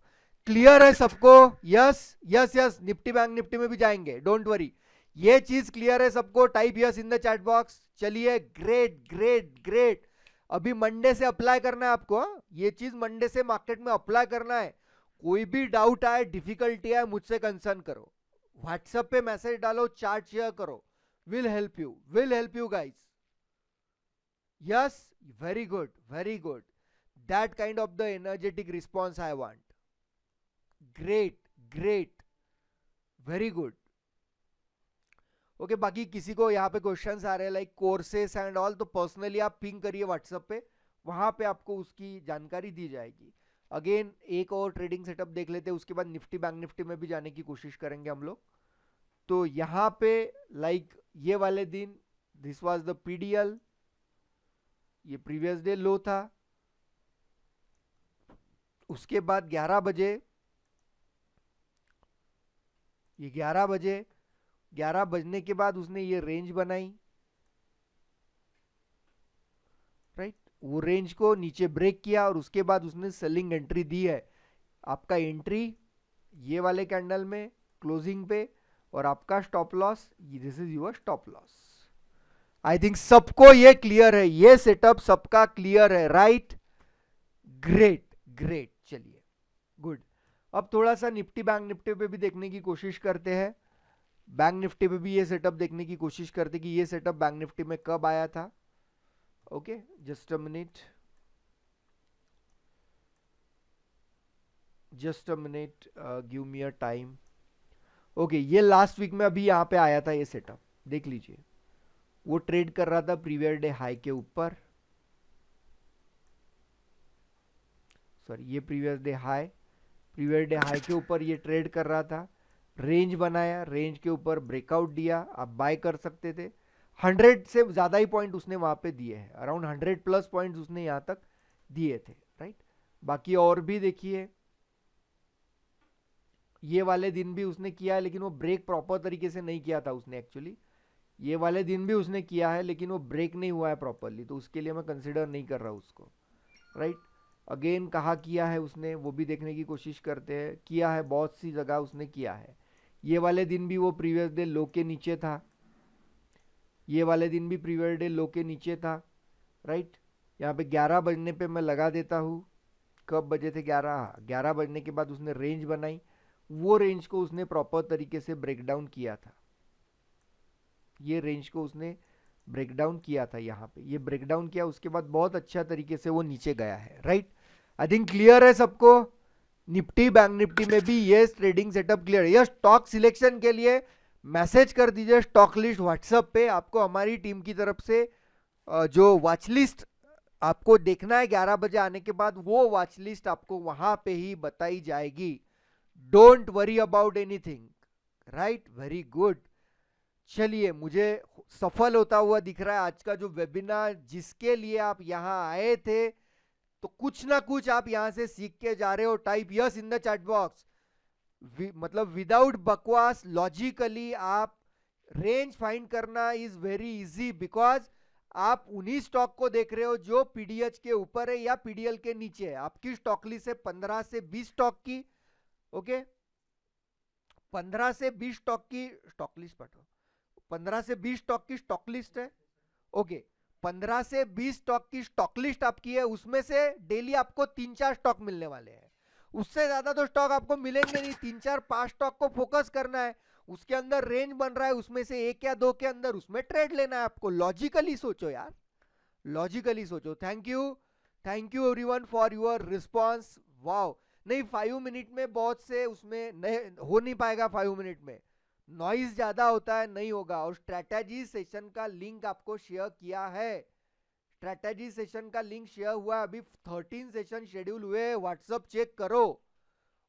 क्लियर है सबको? Yes yes yes. Nifty bank Nifty में भी जाएंगे, डोंट वरी। ये चीज क्लियर है सबको? Type yes in the chat box. चलिए, ग्रेट ग्रेट ग्रेट। अभी मंडे से अप्लाई करना है आपको। ये चीज मंडे से मार्केट में अप्लाई करना है। कोई भी डाउट आए, डिफिकल्टी आए, मुझसे कंसर्न करो, व्हाट्सएप पे मैसेज डालो, चार्ट शेयर करो। Will help you guys. Yes, very good very good. That kind of the energetic response I want. Great great, very good. Okay, बाकी किसी को यहाँ पे क्वेश्चंस आ रहे हैं लाइक कोर्सेस एंड ऑल, तो पर्सनली आप पिंग करिए व्हाट्सएप पे, वहां पे आपको उसकी जानकारी दी जाएगी। अगेन एक और ट्रेडिंग सेटअप देख लेते हैं, उसके बाद निफ्टी बैंक निफ्टी में भी जाने की कोशिश करेंगे हम लोग। तो यहाँ पे लाइक ये वाले दिन दिस वाज द पीडीएल, ये प्रीवियस डे लो था। उसके बाद 11 बजे, ये 11 बजने के बाद उसने ये रेंज बनाई, राइट। वो रेंज को नीचे ब्रेक किया और उसके बाद उसने सेलिंग एंट्री दी है। आपका एंट्री ये वाले कैंडल में क्लोजिंग पे, और आपका stop loss, this is your stop loss. I think सबको ये क्लियर है, ये सेटअप सबका क्लियर है, राइट? ग्रेट ग्रेट, चलिए गुड। अब थोड़ा सा निफ्टी बैंक निफ्टी पे भी देखने की कोशिश करते हैं। बैंक निफ्टी पे भी ये सेटअप देखने की कोशिश करते कि ये सेटअप बैंक निफ्टी में कब आया था। Okay, just a minute, give me a time. Okay, ये लास्ट वीक में अभी यहाँ पे आया था ये सेटअप, देख लीजिए। वो ट्रेड कर रहा था प्रीवियस डे हाई के ऊपर, सॉरी ये प्रीवियस डे हाई के ऊपर ये ट्रेड कर रहा था। रेंज बनाया, रेंज के ऊपर ब्रेकआउट दिया, आप बाय कर सकते थे। 100 से ज्यादा ही पॉइंट उसने वहां पे दिए हैं, अराउंड 100 प्लस पॉइंट्स उसने यहां तक दिए थे, राइट। बाकी और भी देखिए, ये वाले दिन भी उसने किया है, लेकिन वो ब्रेक प्रॉपर तरीके से नहीं किया था उसने एक्चुअली। ये वाले दिन भी उसने किया है, लेकिन वो ब्रेक नहीं हुआ है प्रॉपरली, तो उसके लिए मैं कंसिडर नहीं कर रहा उसको, राइट। अगेन कहाँ किया है उसने, वो भी देखने की कोशिश करते हैं। किया है, बहुत सी जगह उसने किया है। ये वाले दिन भी वो प्रीवियस डे लो के नीचे था, ये वाले दिन भी प्रीवियस डे लो के नीचे था, राइट। यहाँ पे 11 बजने पे मैं लगा देता हूँ, कब बजे थे? 11 बजने के बाद उसने रेंज बनाई, वो रेंज को उसने प्रॉपर तरीके से ब्रेक डाउन किया था। ये रेंज को उसने ब्रेक डाउन किया था, यहाँ पे ये ब्रेक डाउन किया, उसके बाद बहुत अच्छा तरीके से वो नीचे गया है, राइट। आई थिंक क्लियर है सबको? निफ्टी बैंक निफ्टी में भी ये ट्रेडिंग सेटअप क्लियर है। ये स्टॉक सिलेक्शन के लिए मैसेज कर दीजिए स्टॉक लिस्ट व्हाट्सएप पे, आपको हमारी टीम की तरफ से जो वॉच लिस्ट आपको देखना है 11 बजे आने के बाद, वो वॉच लिस्ट आपको वहां पे ही बताई जाएगी। Don't worry about anything, right. Very good. चलिए, मुझे सफल होता हुआ दिख रहा है आज का जो वेबिनार, जिसके लिए आप यहां आए थे, तो कुछ ना कुछ आप यहां से सीख के जा रहे हो। Type yes in the chat box. मतलब विदाउट बकवास, लॉजिकली आप रेंज फाइंड करना इज वेरी इजी, बिकॉज आप उन्हीं स्टॉक को देख रहे हो जो पीडीएच के ऊपर है या पीडीएल के नीचे है। आपकी स्टॉक लिस्ट है 15 से 20 स्टॉक की, ओके। 15 से 20 स्टॉक की स्टॉक लिस्ट, पढ़ो, 15 से 20 स्टॉक की स्टॉक लिस्ट है, ओके। 15 से 20 स्टॉक की स्टॉक लिस्ट आपकी है, उसमें से डेली आपको 3-4 स्टॉक मिलने वाले हैं। उससे ज्यादा तो स्टॉक आपको मिलेंगे नहीं, 3-4-5 स्टॉक को फोकस करना है। उसके अंदर रेंज बन रहा है, उसमें से एक या दो के अंदर उसमें ट्रेड लेना है आपको। लॉजिकली सोचो यार, लॉजिकली सोचो। Thank you everyone for your response. Wow, नहीं 5 मिनट में बहुत से उसमें नहीं हो नहीं पाएगा, 5 मिनट में नॉइज ज्यादा होता है, नहीं होगा। और स्ट्रेटेजी सेशन का लिंक आपको शेयर किया है, स्ट्रेटेजी सेशन का लिंक शेयर हुआ है। अभी 13 सेशन शेड्यूल हुए, व्हाट्सअप चेक करो,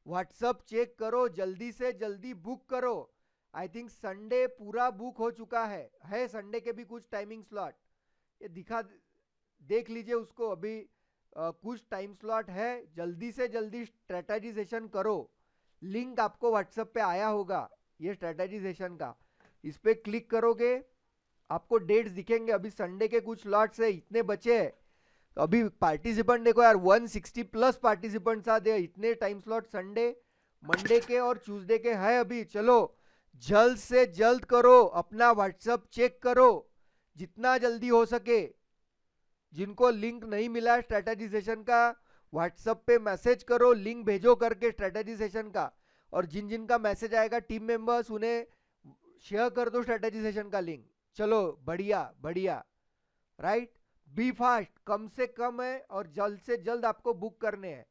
व्हाट्सअप चेक करो, जल्दी से जल्दी बुक करो। आई थिंक संडे पूरा बुक हो चुका है संडे के भी कुछ टाइमिंग स्लॉट, ये देख लीजिए उसको। अभी कुछ टाइम स्लॉट है, जल्दी से जल्दी स्ट्रेटेजी सेशन करो। लिंक आपको व्हाट्सएप पे आया होगा ये स्ट्रेटेजी सेशन का, इस पे क्लिक करोगे आपको डेट्स दिखेंगे। अभी संडे के कुछ स्लॉट्स है, इतने बचे हैं। तो अभी पार्टिसिपेंट देखो यार, 160 प्लस पार्टिसिपेंट्स आते हैं। इतने टाइम स्लॉट संडे, मंडे के और ट्यूसडे के है अभी। चलो जल्द से जल्द करो, अपना व्हाट्सएप चेक करो जितना जल्दी हो सके। जिनको लिंक नहीं मिला है स्ट्रेटेजी सेशन का, व्हाट्सएप पे मैसेज करो, लिंक भेजो करके स्ट्रेटेजी सेशन का। और जिन जिन का मैसेज आएगा टीम मेंबर्स, उन्हें शेयर कर दो स्ट्रेटेजी सेशन का लिंक। चलो बढ़िया बढ़िया, राइट। बी फास्ट, कम से कम है और जल्द से जल्द आपको बुक करने हैं,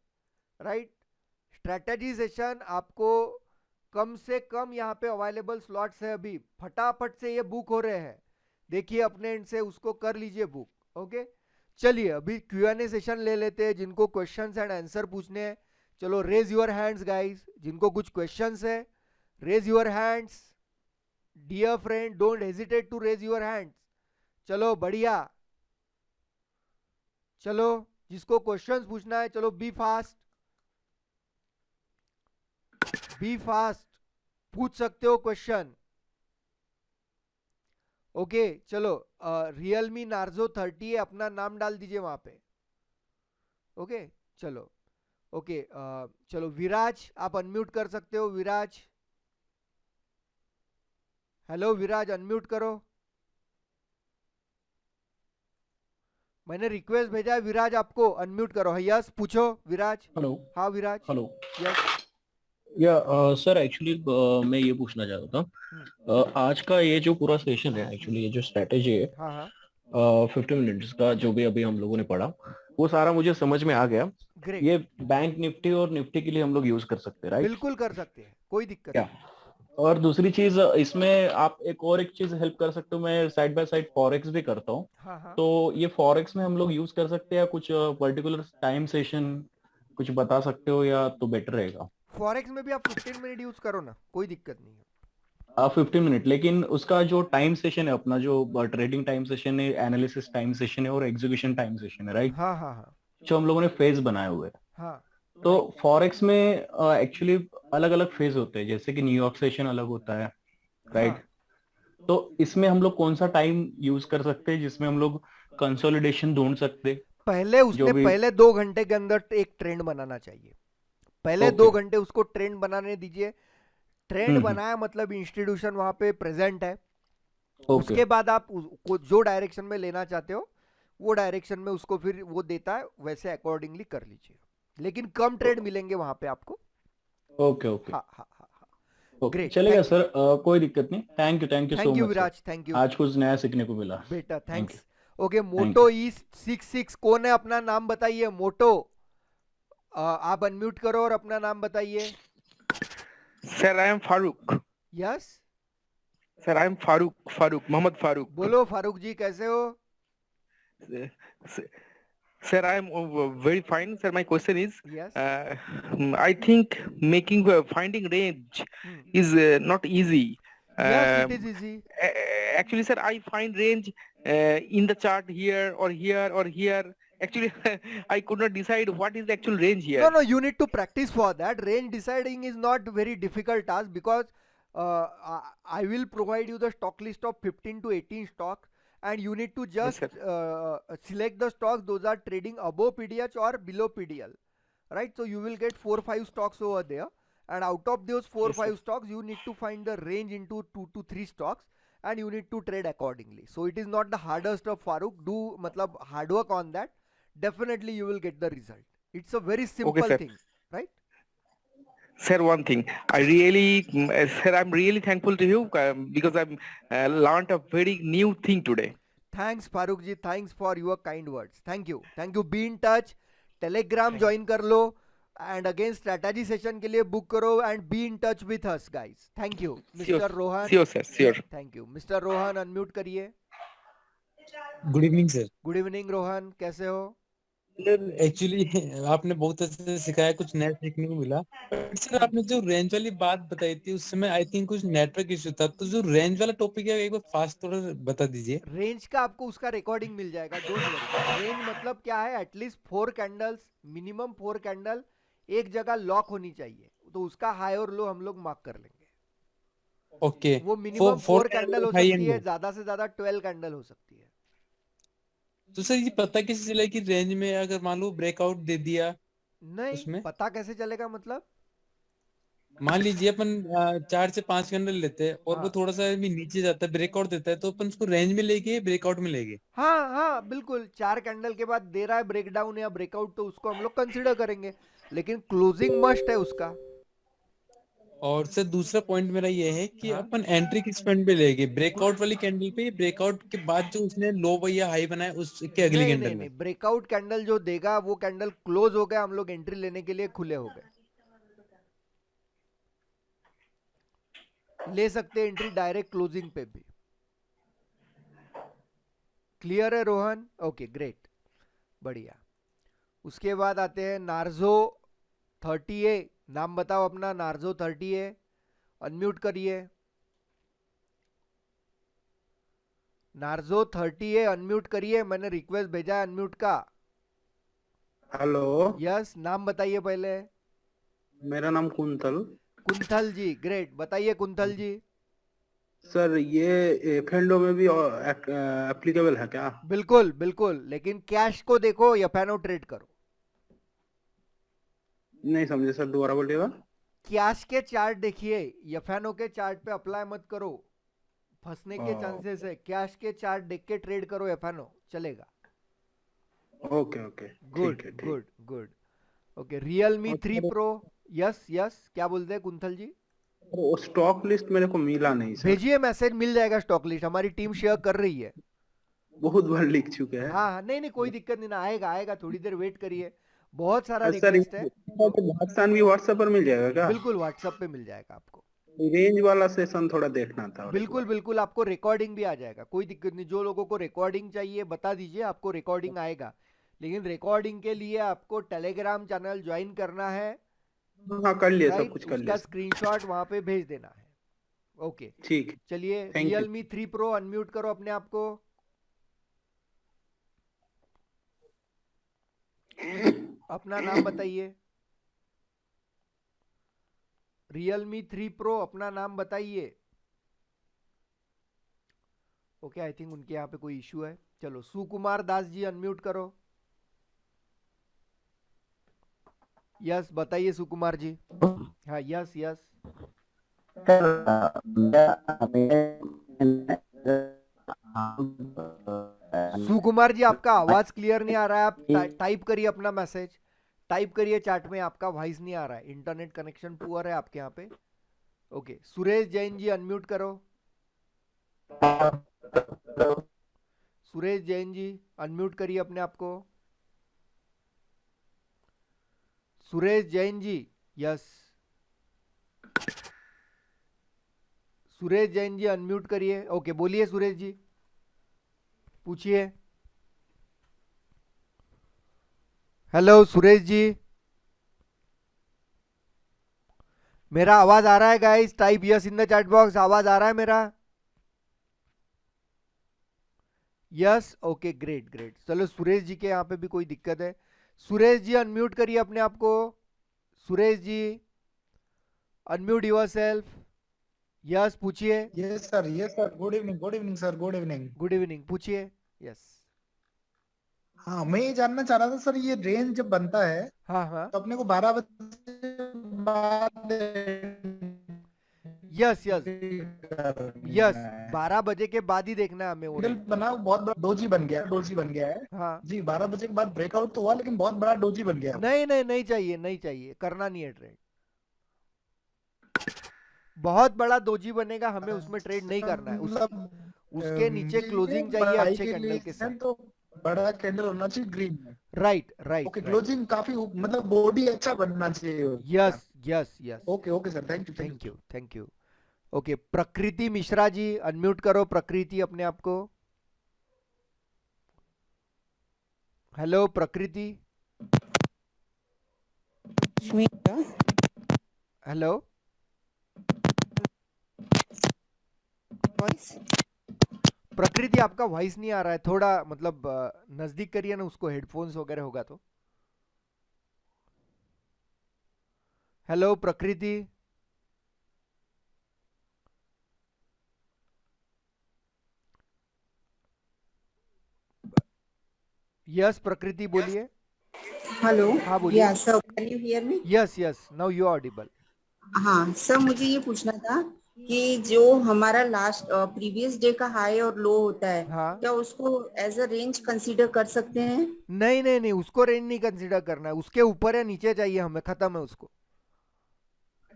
राइट। स्ट्रेटेजी सेशन आपको कम से कम यहाँ पे अवेलेबल स्लॉट्स है अभी, फटाफट से ये बुक हो रहे हैं। देखिए अपने एंड से उसको कर लीजिए बुक, ओके। चलिए अभी Q&A सेशन ले लेते हैं, जिनको क्वेश्चंस एंड आंसर पूछने हैं। चलो रेज योर हैंड्स गाइस, जिनको कुछ क्वेश्चंस है raise your hands. Dear friend, don't hesitate to raise your hands. चलो बढ़िया, चलो जिसको क्वेश्चंस पूछना है, चलो बी फास्ट, बी फास्ट, पूछ सकते हो क्वेश्चन, ओके। चलो रियलमी नार्जो 30 है, अपना नाम डाल दीजिए वहां पे, ओके। चलो ओके, चलो विराज आप अनम्यूट कर सकते हो। विराज, हेलो विराज, अनम्यूट करो। मैंने रिक्वेस्ट भेजा है विराज, आपको अनम्यूट करो। यस पूछो विराज। हेलो। हाँ विराज। हेलो। यस। या सर एक्चुअली मैं ये पूछना चाह रहा था, आज का ये जो पूरा सेशन है, एक्चुअली ये जो स्ट्रेटेजी है हाँ हाँ 50 मिनट्स का जो भी अभी हम लोगों ने पढ़ा, वो सारा मुझे समझ में आ गया। ग्रेट, ये बैंक निफ्टी और निफ्टी के लिए हम लोग यूज कर सकते हैं, राइट? बिल्कुल कर सकते हैं, कोई दिक्कत क्या? नहीं। और दूसरी चीज इसमें आप एक चीज हेल्प कर सकते हो, मैं साइड बाय साइड फॉरेक्स भी करता हूँ। हाँ हाँ, तो ये फॉरेक्स में हम लोग यूज कर सकते हैं या कुछ पर्टिकुलर टाइम सेशन कुछ बता सकते हो, या तो बेटर रहेगा? फॉरेक्स में भी आप 15 मिनट यूज करो ना, कोई दिक्कत नहीं है। 15 मिनट, लेकिन उसका जो टाइम सेशन है अपना, जो ट्रेडिंग टाइम सेशन है, एनालिसिस टाइम सेशन है और एग्जीक्यूशन टाइम सेशन है, राइट? हाँ हाँ हाँ जो हम लोगों ने फेज बनाए हुए हैं, हाँ, तो फॉरेक्स में एक्चुअली अलग अलग फेज होते हैं, जैसे कि न्यूयॉर्क सेशन अलग होता है, हाँ। राइट? तो इसमें हम लोग कौन सा टाइम यूज कर सकते हैं जिसमें हम लोग कंसोलिडेशन ढूंढ सकते हैं? पहले जो उसने भी। पहले 2 घंटे के अंदर एक ट्रेंड बनाना चाहिए। पहले दो ओके। घंटे उसको ट्रेंड बनाने दीजिए। ट्रेंड हम्म। बनाया मतलब इंस्टीट्यूशन वहां पे प्रेजेंट है। ओके। उसके बाद आप उसको जो डायरेक्शन में लेना चाहते हो, वो डायरेक्शन में उसको फिर वो देता है, वैसे अकॉर्डिंगली कर लीजिए। लेकिन कम ट्रेड मिलेंगे वहां पे आपको। ओके। ओके। हाँ हाँ हाँ हाँ। ओके, ग्रेट, चलेगा थैंक यू। सर, कोई दिक्कत नहीं। Thank you so thank you much sir. Viraj, thank you आज कुछ नया सीखने को मिला। बेटा, thank you. Thanks. Okay, thank मोटो यू। E66 कौन है, अपना नाम बताइए। मोटो, आप अनम्यूट करो और अपना नाम बताइए। Sir, I am Farooq. Yes, Sir, I am Farooq, Mohammed Farooq. बोलो फारूक जी, कैसे हो? Uh, Sir, I am very fine. Sir, my question is, yes. I think finding range is not easy. Yes it Uh, is easy. Actually, sir, I find range in the chart here or here or here. Actually, I could not decide what is the actual range No, here. no, you need to practice for that. Range deciding is not very difficult task, because I will provide you the stock list of 15 to 18 stocks, and you need to Yes, just sir. select the stocks those are trading above PDH or below PDL, right? So you will get 4 5 stocks over there, and out of those four Yes, sir. five stocks, you need to find the range into 2 to 3 stocks, and you need to trade accordingly. So it is not the hardest of Farooq. Do matlab hard work on that. Definitely you will get the result. It's a very Okay, simple sir. thing, right? Sir, one thing, I really, sir, I'm really thankful to you because I'm learned a very new thing today. Thanks Farooq ji, thanks for your kind words. Thank you, thank you. Be in touch. Telegram Thank join कर लो, and again strategy session के लिए book करो, and be in touch with us guys. Thank you Sure, Mr. Rohan. sure, sir, sure. Thank you Mr. Rohan, unmute करिए। Good evening sir. Good evening Rohan, कैसे हो? Sir actually आपने बहुत अच्छे से सिखाया, कुछ नया सीखने को मिला। बट सर आपने जो रेंज वाली बात बताई थी उस समय आई थिंक कुछ नेटवर्क इशू था, तो जो रेंज वाला टॉपिक है एक बार फास्ट थोड़ा बता दीजिए। रेंज का आपको उसका रिकॉर्डिंग मिल जाएगा, डोंट वरी। रेंज मतलब क्या है, एटलीस्ट 4 कैंडल्स, मिनिमम 4 कैंडल एक जगह लॉक होनी चाहिए, तो उसका हाई और लो हम लोग मार्क कर लेंगे। ओके। वो मिनिमम फोर 4 कैंडल हो हाई सकती एंड है, लो। ज्यादा से ज्यादा 12 कैंडल हो सकती है। तो सर ये पता कैसे चला कि रेंज में अगर मान लो ब्रेकआउट दे दिया नहीं उसमें, पता कैसे चलेगा मतलब? मान लीजिए अपन 4 से 5 कैंडल लेते हैं और वो हाँ थोड़ा सा भी नीचे जाता है, ब्रेकआउट देता है, तो अपन उसको रेंज में लेके ब्रेकआउट में लेंगे। हाँ हाँ बिल्कुल, 4 कैंडल के बाद दे रहा है ब्रेकडाउन या ब्रेकआउट, तो उसको हम लोग कंसिडर करेंगे, लेकिन क्लोजिंग मस्ट है उसका। और सर दूसरा पॉइंट मेरा ये है कि हाँ अपन एंट्री किस पॉइंट पे लेंगे, ब्रेकआउट वाली कैंडल पे, ब्रेकआउट के बाद जो उसने लो या हाई बनाया उसके अगली नहीं नहीं कैंडल में? नहीं, ब्रेकआउट कैंडल जो देगा वो कैंडल क्लोज हो गया, हम लोग एंट्री लेने के लिए खुले हो गए, ले सकते हैं एंट्री डायरेक्ट क्लोजिंग पे भी। क्लियर है रोहन? ओके ग्रेट, बढ़िया। उसके बाद आते हैं नार्जो 30A। नाम बताओ अपना, नार्जो 30A, अनम्यूट करिए। नार्जो 30A अनम्यूट करिए, मैंने रिक्वेस्ट भेजा है अनम्यूट का। हेलो। यस, नाम बताइए पहले। मेरा नाम कुंतल। कुंथल जी, ग्रेट, बताइए कुंथल जी। सर ये फेंडो में भी एप्लीकेबल है क्या? बिल्कुल बिल्कुल, लेकिन कैश को देखो या फैनो ट्रेड करो। नहीं समझे सर, दोबारा बोलिएगा। कैश के चार्ट देखिए, यफेनो के चार्ट पे अप्लाई मत करो, फंसने के चांसेस है। कैश के चार्ट देख के ट्रेड करो, यफेनो चलेगा। ओके ओके, गुड ठीक है ठीक। Good good. ओके, रियलमी और 3 सर प्रो। यस यस, क्या बोलते हैं कुंथल जी? वो स्टॉक लिस्ट मेरे को मिला नहीं सर। भेजिए मैसेज, मिल जाएगा स्टॉक लिस्ट, हमारी टीम शेयर कर रही है। बहुत बार लिख चुके हैं। हाँ हाँ, नहीं नहीं कोई दिक्कत नहीं ना, आएगा आएगा, थोड़ी देर वेट करिए, बहुत सारा सर रिक्वेस्ट है। तो पाकिस्तान भी व्हाट्सएप पर मिल जाएगा क्या? बिल्कुल व्हाट्सएप पे मिल जाएगा आपको। रेंज वाला सेशन थोड़ा देखना था और एक बिल्कुल बार। बिल्कुल, आपको रिकॉर्डिंग भी आ जाएगा, कोई दिक्कत नहीं। जो लोगों को रिकॉर्डिंग चाहिए बता दीजिए, आपको रिकॉर्डिंग आएगा, लेकिन रिकॉर्डिंग के लिए आपको टेलीग्राम चैनल ज्वाइन करना है। हाँ कर लिए, सब राइट, कुछ कर लिए उसका सर। स्क्रीनशॉट वहां पे भेज देना है। ओके, ठीक है, चलिए thank you. Realme 3 pro unmute करो अपने आप को। अपना नाम बताइए। रियलमी 3 प्रो, अपना नाम बताइए। ओके, आई थिंक उनके यहाँ पे कोई इशू है। चलो सुकुमार दास जी अनम्यूट करो। यस बताइए सुकुमार जी। हाँ यस यस। सुकुमार जी आपका आवाज क्लियर नहीं आ रहा है, आप टाइप करिए अपना मैसेज, टाइप करिए चैट में, आपका वॉइस नहीं आ रहा है, इंटरनेट कनेक्शन पुअर है आपके यहाँ पे। ओके, सुरेश जैन जी अनम्यूट करो। सुरेश जैन जी अनम्यूट करिए अपने आप को। सुरेश जैन जी, यस। सुरेश जैन जी अनम्यूट करिए। ओके, बोलिए सुरेश जी, पूछिए। हेलो सुरेश जी, मेरा आवाज आ रहा है guys? Type yes in the chat box, आवाज आ रहा है मेरा? Yes, okay great great. चलो सुरेश जी के यहाँ पे भी कोई दिक्कत है। सुरेश जी अनम्यूट करिए अपने आप को। Suresh ji unmute yourself. Yes पूछिए। Yes sir, good evening sir, good evening. Good evening, पूछिए। यस। हाँ, मैं ये जानना चाह रहा था सर, ये रेंज जब बनता है हाँ हाँ, तो अपने को 12 बजे बाद यस यस यस, करना है। 12 बजे के बाद ही देखना है हमें वो कैंडल रेंज। बना, बहुत बड़ा डोजी बन गया, डोजी बन गया है। हाँ, जी, 12 बजे के बाद ब्रेकआउट तो हुआ, लेकिन बहुत बड़ा डोजी बन गया है वो। नहीं नहीं नहीं चाहिए, नहीं चाहिए, करना नहीं है ट्रेड। बहुत बड़ा दोजी बनेगा, हमें उसमें ट्रेड नहीं अच्छा, करना है। मतलब उसके नीचे ये क्लोजिंग चाहिए बढ़ाई अच्छे के कैंडल लिए के है साथ। तो बड़ा कैंडल होना चाहिए ग्रीन में। Right right okay, right, closing काफी मतलब बॉडी अच्छा बनना चाहिए उसका। Yes yes yes. Okay okay sir, thank you thank you thank you. Okay, प्रकृति मिश्रा जी अनम्यूट करो, प्रकृति अपने आप को। हेलो प्रकृति। हेलो, वॉइस प्रकृति आपका वॉइस नहीं आ रहा है, थोड़ा मतलब नजदीक करिए ना उसको, हेडफोन्स वगैरह होगा तो। हेलो प्रकृति। यस प्रकृति बोलिए। हेलो हाँ बोलिए। या sir, can you hear me? Yes yes, now you Audible. हाँ सर, मुझे ये पूछना था कि जो हमारा लास्ट प्रीवियस डे का हाई और लो होता है, हाँ, क्या उसको एज अ रेंज कंसीडर कर सकते हैं? नहीं नहीं नहीं, उसको रेंज नहीं कंसीडर करना है, उसके ऊपर या नीचे चाहिए हमें, खत्म है उसको।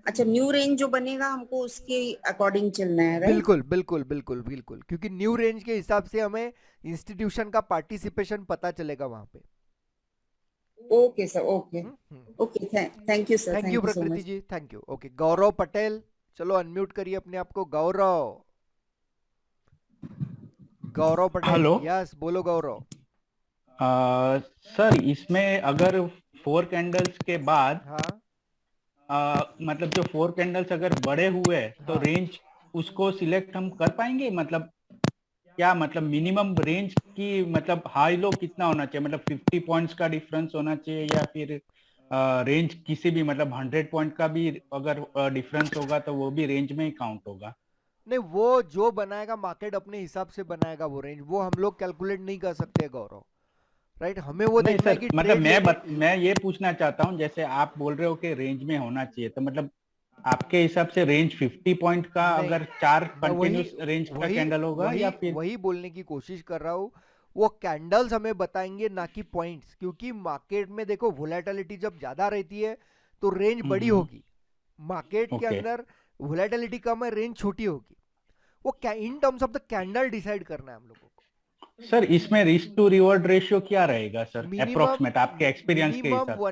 अच्छा, न्यू रेंज जो बनेगा हमको उसके अकॉर्डिंग चलना है, राइट? बिल्कुल बिल्कुल बिल्कुल बिल्कुल, क्योंकि न्यू रेंज के हिसाब से हमें इंस्टीट्यूशन का पार्टिसिपेशन पता चलेगा वहां पे। Okay sir, okay okay, thank you sir, thank you thank you so Prakriti much. जी, thank you. Okay Gaurav Patel, चलो अनम्यूट करिए अपने आप को। गौरव, गौरव पटेल, हेलो। यस बोलो गौरव। सर इसमें अगर 4 कैंडल्स के बाद हाँ मतलब जो 4 कैंडल्स अगर बड़े हुए तो हाँ, रेंज उसको सिलेक्ट हम कर पाएंगे, मतलब क्या मतलब मिनिमम रेंज की मतलब हाई लो कितना होना चाहिए, मतलब 50 पॉइंट्स का डिफरेंस होना चाहिए या फिर रेंज किसी भी मतलब 100 पॉइंट का भी अगर डिफरेंस होगा तो वो भी रेंज में ही काउंट होगा? नहीं वो जो बनाएगा मार्केट अपने हिसाब से बनाएगा वो रेंज, वो हम लोग कैलकुलेट नहीं कर सकते गौरव, राइट। हमें वो नहीं देखना है सर, कि मतलब ट्रेड लेने। मैं ये पूछना चाहता हूँ, जैसे आप बोल रहे हो कि रेंज में होना चाहिए, तो मतलब आपके हिसाब से रेंज 50 पॉइंट का नहीं, अगर 4 मैं वही कंटिन्यूस रेंज का वही कैंडल होगा वही या फिर? वही बोलने की कोशिश कर रहा हूँ। वो कैंडल्स हमें बताएंगे ना कि पॉइंट्स, क्योंकि मार्केट में देखो वोलेटिलिटी जब ज्यादा रहती है तो रेंज बड़ी होगी, मार्केट के ओके अंदर वोलेटिलिटी कम है, रेंज छोटी होगी। वो इन terms of the candle decide करना है हम लोगों को। सर, इसमें रिस्क टू रिवॉर्ड रेशियो क्या रहेगा सर, मिनिमम अप्रोक्सीमेट आपके एक्सपीरियंस के मिनिमम हिसाब से?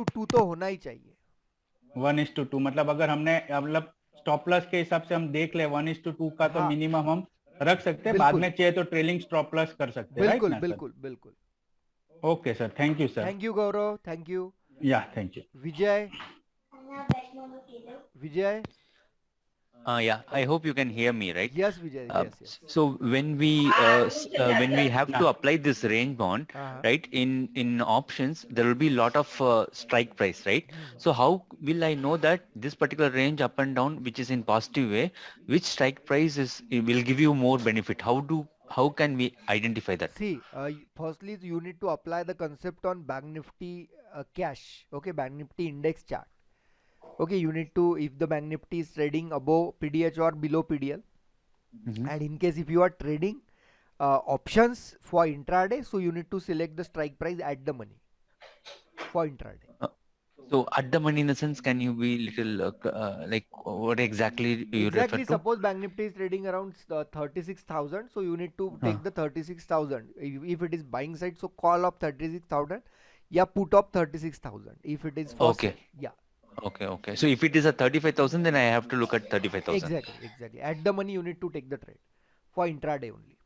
1:2 तो होना ही चाहिए। 1:2, मतलब अगर हमने मतलब स्टॉप लॉस के हिसाब से हम देख ले 1:2 का, तो हाँ मिनिमम हम रख सकते हैं, बाद बिल्कुल में चाहिए तो ट्रेलिंग स्टॉप लॉस कर सकते हैं, राइट बिल्कुल ना सर? बिल्कुल बिल्कुल। Okay sir, thank you sir. Thank you Gaurav, thank you. या thank you. Vijay, Vijay, Yeah, I hope you can hear me, right? Yes Vijay, yes yes. So when we have to apply this range bond, हाँ right? In options, there will be a lot of strike price, right? So how will I know that this particular range up and down, which is in positive way, which strike price will give you more benefit? How can we identify that? See, firstly you need to apply the concept on bank Nifty cash, okay, bank Nifty index chart. Okay, you need to, if the bank nifty is trading above PDH or below PDL, Mhm. and in case if you are trading options for intraday, so you need to select the strike price at the money for intraday. So at the money in the sense, can you be little like what exactly you refer Exactly, to? suppose bank nifty is trading around 36,000, so you need to take the 36,000. If it is buying side, so call of 36,000, yeah, put up 36,000 if it is for Okay. sale. Yeah, Okay. So if it is a 35,000, then I have to look at 35,000. exactly. At the money you need to take the trade for intraday only.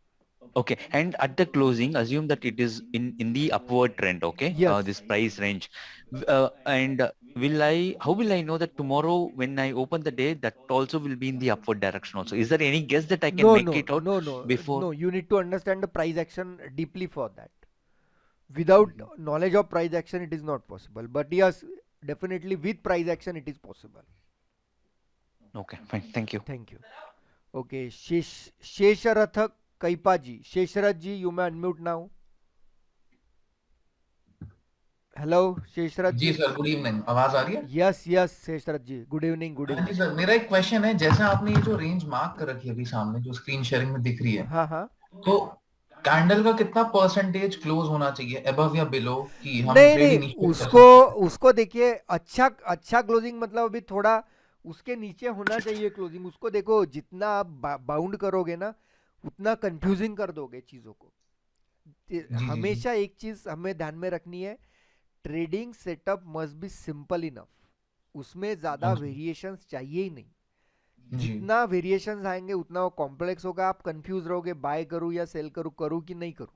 Okay, and at the closing, assume that it is in the upward trend. Okay, Yes. this price range, and how will I know that tomorrow when I open the day that also will be in the upward direction also? Is there any guess that I can No, make no, it out no, no, before? no. You need to understand the price action deeply for that. Without knowledge of price action, it is not possible. But yes, definitely with price action, it is possible. Okay, fine. Thank you. Thank you. Okay, Shesharath Kaipaji. Shesharath ji, you may unmute now. Hello Sheshraj ji ji. Sir, good evening. आवाज आ रही है? Yes yes Sheshraj ji, good evening, good हाँ ji evening. Sir, मेरा एक question है। जैसे आपने ये जो रेंज मार्क कर रखी है अभी सामने जो स्क्रीन शेयरिंग में दिख रही है, हाँ हाँ, तो कैंडल का कितना परसेंटेज क्लोज होना चाहिए, अबव या बिलो, कि हम नहीं ट्रेड नहीं, इनिशिएट कर उसको सकते हैं? उसको देखिए, अच्छा अच्छा क्लोजिंग मतलब अभी थोड़ा उसके नीचे होना चाहिए क्लोजिंग। उसको देखो, जितना आप बाउंड करोगे ना उतना कंफ्यूजिंग कर दोगे चीजों को। जी जी जी हमेशा एक चीज हमें ध्यान में रखनी है, trading setup must be simple enough, उसमें ज्यादा हाँ जी वेरिएशंस चाहिए ही नहीं। जी जितना वेरिएशंस आएंगे उतना वो कॉम्प्लेक्स होगा, आप कंफ्यूज रहोगे बाय करूं या सेल करूं कि नहीं करूं।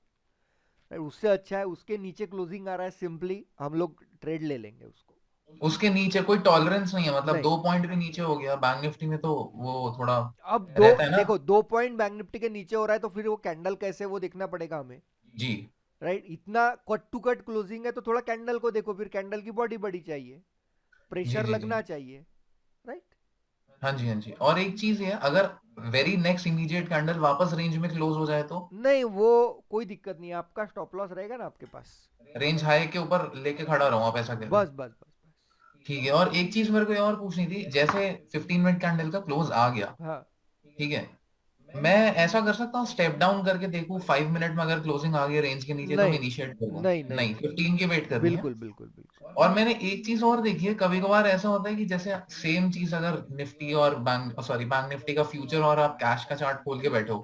Right? उससे अच्छा है उसके नीचे क्लोजिंग आ रहा है, सिंपली हम लोग ट्रेड ले लेंगे उसको। उसके नीचे कोई टॉलरेंस नहीं है, मतलब नहीं। 2 पॉइंट भी नीचे हो गया बैंक निफ्टी में तो वो थोड़ा अब दो रहता है ना। देखो 2 पॉइंट बैंक निफ्टी के नीचे हो रहा है तो फिर वो कैंडल कैसे वो देखना पड़ेगा हमें, जी राइट। इतना कट टू कट क्लोजिंग है तो थोड़ा कैंडल को देखो, फिर कैंडल की बॉडी बड़ी चाहिए, जी प्रेशर जी जी लगना चाहिए, राइट। हाँ जी हाँ जी। और एक चीज है, अगर वेरी नेक्स्ट इमीडिएट कैंडल वापस रेंज में क्लोज हो जाए तो नहीं वो कोई दिक्कत नहीं है, आपका स्टॉप लॉस रहेगा ना आपके पास। रेंज हाई के ऊपर लेके खड़ा रहूंगा पैसा के लिए। बस बस बस बस। ठीक है। और एक चीज मेरे को ये और पूछनी थी, जैसे 15 मिनट कैंडल का क्लोज आ गया, हाँ ठीक है, मैं ऐसा कर सकता हूँ स्टेप डाउन करके देखूं 5 मिनट में अगर क्लोजिंग आ गई रेंज के नीचे तो मैं नहीं इनिशिएट करूँ? नहीं नहीं नहीं, नहीं, 15 की वेट करनी है। बिल्कुल बिल्कुल बिल्कुल। और मैंने एक चीज और देखी है, कभी कभार ऐसा होता है कि जैसे सेम चीज अगर निफ्टी और बैंक निफ्टी का फ्यूचर और आप कैश का चार्ट खोल के बैठो,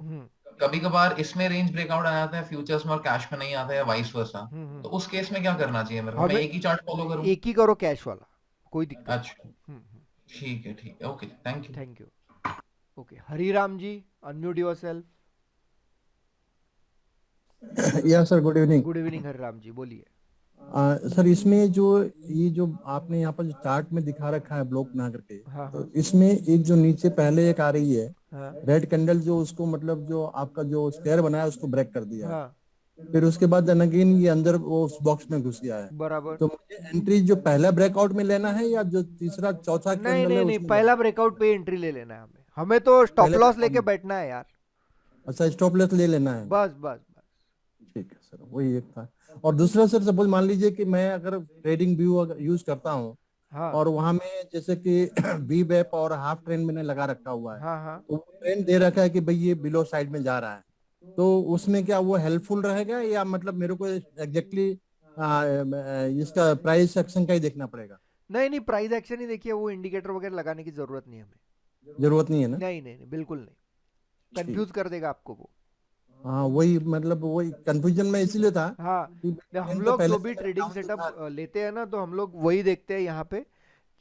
कभी कभार इसमें रेंज ब्रेकआउट आ जाता है फ्यूचर्स में और कैश में नहीं आता है, वाइस वर्सा। तो उस केस में क्या करना चाहिए मेरे को? मैं हमें एक ही चार्ट फॉलो करूं? एक ही करो कैश वाला, कोई दिक्कत अच्छा ठीक है okay thank you. Thank you. Okay Hariram ji, unmute yourself. या sir, good evening. Good evening Hariram ji, बोलिए। सर, इसमें जो ये जो आपने यहाँ पर जो चार्ट में दिखा रखा है ब्लॉक बना करके, हाँ तो इसमें एक जो नीचे पहले एक आ रही है हाँ रेड कैंडल, जो उसको मतलब जो आपका जो स्क्वायर बनाया उसको ब्रेक कर दिया है। हाँ, फिर उसके बाद देन अगेन ये अंदर वो उस बॉक्स में घुस गया है। बराबर। तो मुझे एंट्री जो पहला ब्रेकआउट में लेना है या जो तीसरा चौथा नहीं कैंडल नहीं है नहीं, उसमें पहला ब्रेकआउट पे एंट्री ले लेना है हमें, हमें तो स्टॉप पहले लॉस breakout लेके में? बैठना है यार। अच्छा, स्टॉप लॉस ले लेना है। बस बस बस। ठीक है सर, वही एक था। और दूसरा सर, सपोज मान लीजिए कि मैं अगर ट्रेडिंग व्यू अगर यूज करता हूँ हाँ और वहां में जैसे कि वी वेप और हाफ ट्रेंड मैंने लगा रखा हुआ है, हाँ हाँ, तो वो ट्रेंड दे रखा है कि भाई ये बिलो साइड में जा रहा है, तो उसमें क्या वो हेल्पफुल रहेगा या मतलब मेरे को एग्जैक्टली इसका प्राइस एक्शन का ही देखना पड़ेगा? नहीं नहीं, प्राइस एक्शन ही देखिए, वो इंडिकेटर वगैरह लगाने की जरूरत नहीं हमें। जरूरत नहीं है ना? नहीं नहीं नहीं, बिल्कुल नहीं, ठीक। कंफ्यूज कर देगा आपको वो। हाँ, वही मतलब वही कंफ्यूजन में इसीलिए था हाँ, कि हम trend तो लोग पहले जो से भी मेरा ट्रेडिंग down तो सेटअप था। लेते हैं ना, तो हम लोग वही देखते हैं यहाँ पे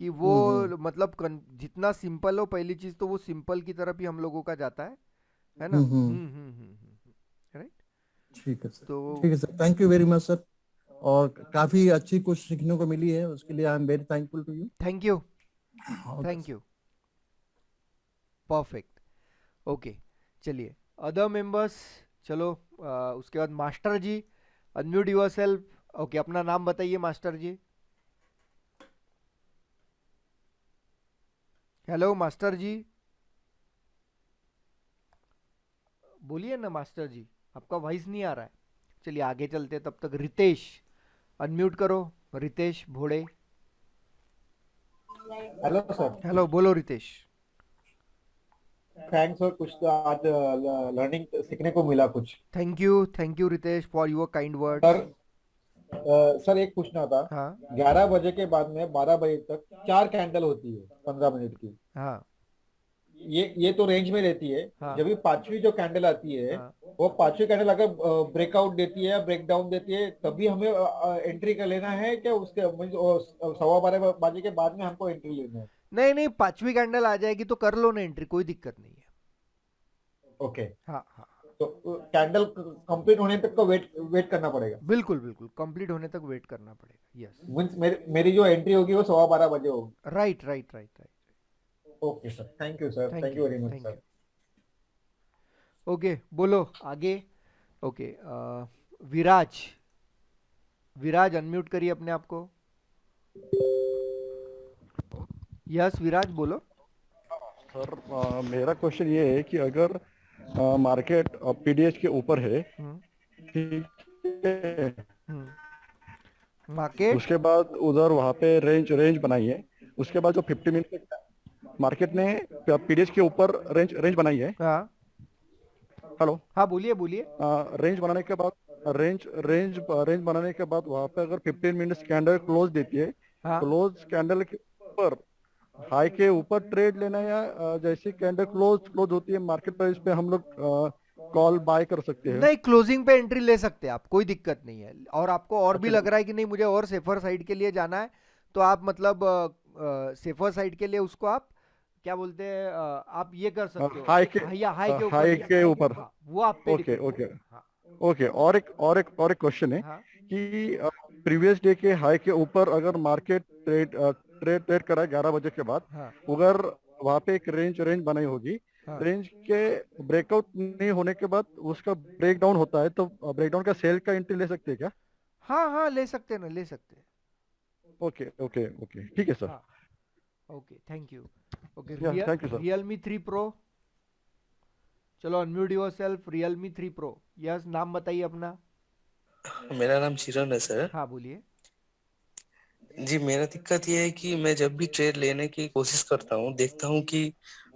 कि वो मतलब जितना सिंपल हो, पहली चीज तो वो सिंपल की तरफ ही हम लोगों का जाता है ना। राइट। ठीक है सर, तो ठीक है sir, thank you very much sir. और काफी अच्छी कुछ सीखने को मिली है, उसके लिए I am very thankful to you. Thank you thank you, perfect. Okay चलिए अदर मेंबर्स, चलो उसके बाद master ji, unmute yourself. Okay, अपना नाम बताइए master ji. Hello master ji, बोलिए ना मास्टर जी, आपका वॉइस नहीं आ रहा है। चलिए आगे चलते हैं, तब तक रितेश अनम्यूट करो, Ritesh Bhode. Hello sir. Hello, बोलो रितेश। थैंक्स सर, कुछ तो आज लर्निंग सीखने को मिला कुछ। Thank you Ritesh for your kind words. Sir sir एक पूछना था। हाँ 11 बजे के बाद में 12 बजे तक 4 कैंडल होती है 15 मिनट की। हाँ ये तो रेंज में रहती है। हाँ जब भी पांचवी जो कैंडल आती है, हाँ, वो पांचवी कैंडल अगर ब्रेकआउट देती है या ब्रेक डाउन देती है, तभी हमें एंट्री कर लेना है क्या? उसके 12:15 बजे के बाद में हमको एंट्री लेना है? नहीं नहीं, पांचवी कैंडल आ जाएगी तो कर लो ना एंट्री, कोई दिक्कत नहीं है। ओके। हाँ हाँ, तो कैंडल कंप्लीट होने तक को वेट करना पड़ेगा। बिल्कुल बिल्कुल, कंप्लीट होने तक वेट करना पड़ेगा। यस, मीन्स मेरी जो एंट्री होगी वो 12:15 बजे होगी। Right right right right. Okay sir, thank you sir, thank you very much sir. Okay बोलो आगे। ओके विराज, विराज अनम्यूट करिए अपने आप को। यस विराज बोलो। सर मेरा क्वेश्चन ये है कि अगर मार्केट पीडीएच के ऊपर है, ठीक है, मार्केट उसके बाद उधर वहाँ पे रेंज बनाई है, उसके बाद जो 50 मिनट मार्केट ने पीडीएच के ऊपर रेंज बनाई है। हाँ हेलो, हाँ बोलिए बोलिए। रेंज बनाने के बाद रेंज बनाने के बाद वहाँ पे अगर 15 मिनट्स कैंडल क्लोज देती है, हाँ क्लोज कैंडल के ऊपर हाई के ऊपर ट्रेड लेना है, या जैसे कैंडल क्लोज होती है मार्केट प्राइस पे हम लोग कॉल बाय कर सकते हैं? नहीं, क्लोजिंग पे एंट्री ले सकते हैं आप, कोई दिक्कत नहीं है। और आपको और भी लग रहा है कि नहीं मुझे और सेफर साइड के लिए जाना है, तो आप मतलब सेफर साइड के लिए उसको आप क्या बोलते हैं, आप ये कर सकते हो, हाई के ऊपर। वो आप पे ओके depend ओके है। हाँ ओके। और एक क्वेश्चन है हाँ कि प्रीवियस डे के हाई के ऊपर अगर मार्केट ट्रेड करा 11 बजे के बाद, हाँ अगर वहाँ पे एक रेंज बनाई होगी, हाँ रेंज के ब्रेकआउट नहीं होने के बाद उसका ब्रेकडाउन होता है, तो ब्रेकडाउन का सेल का एंट्री ले सकते हैं क्या? हाँ हाँ ले सकते हैं ना, ले सकते हैं। ओके ओके ओके, ठीक है सर। हाँ okay, thank you. Okay Yeah, thank you, sir. Realme 3 Pro, चलो unmute yourself. Realme 3 Pro, yes, नाम बताइए अपना। मेरा नाम चिरन है सर। हाँ बोलिए। जी, मेरा दिक्कत ये है कि मैं जब भी ट्रेड लेने की कोशिश करता हूँ, देखता हूँ कि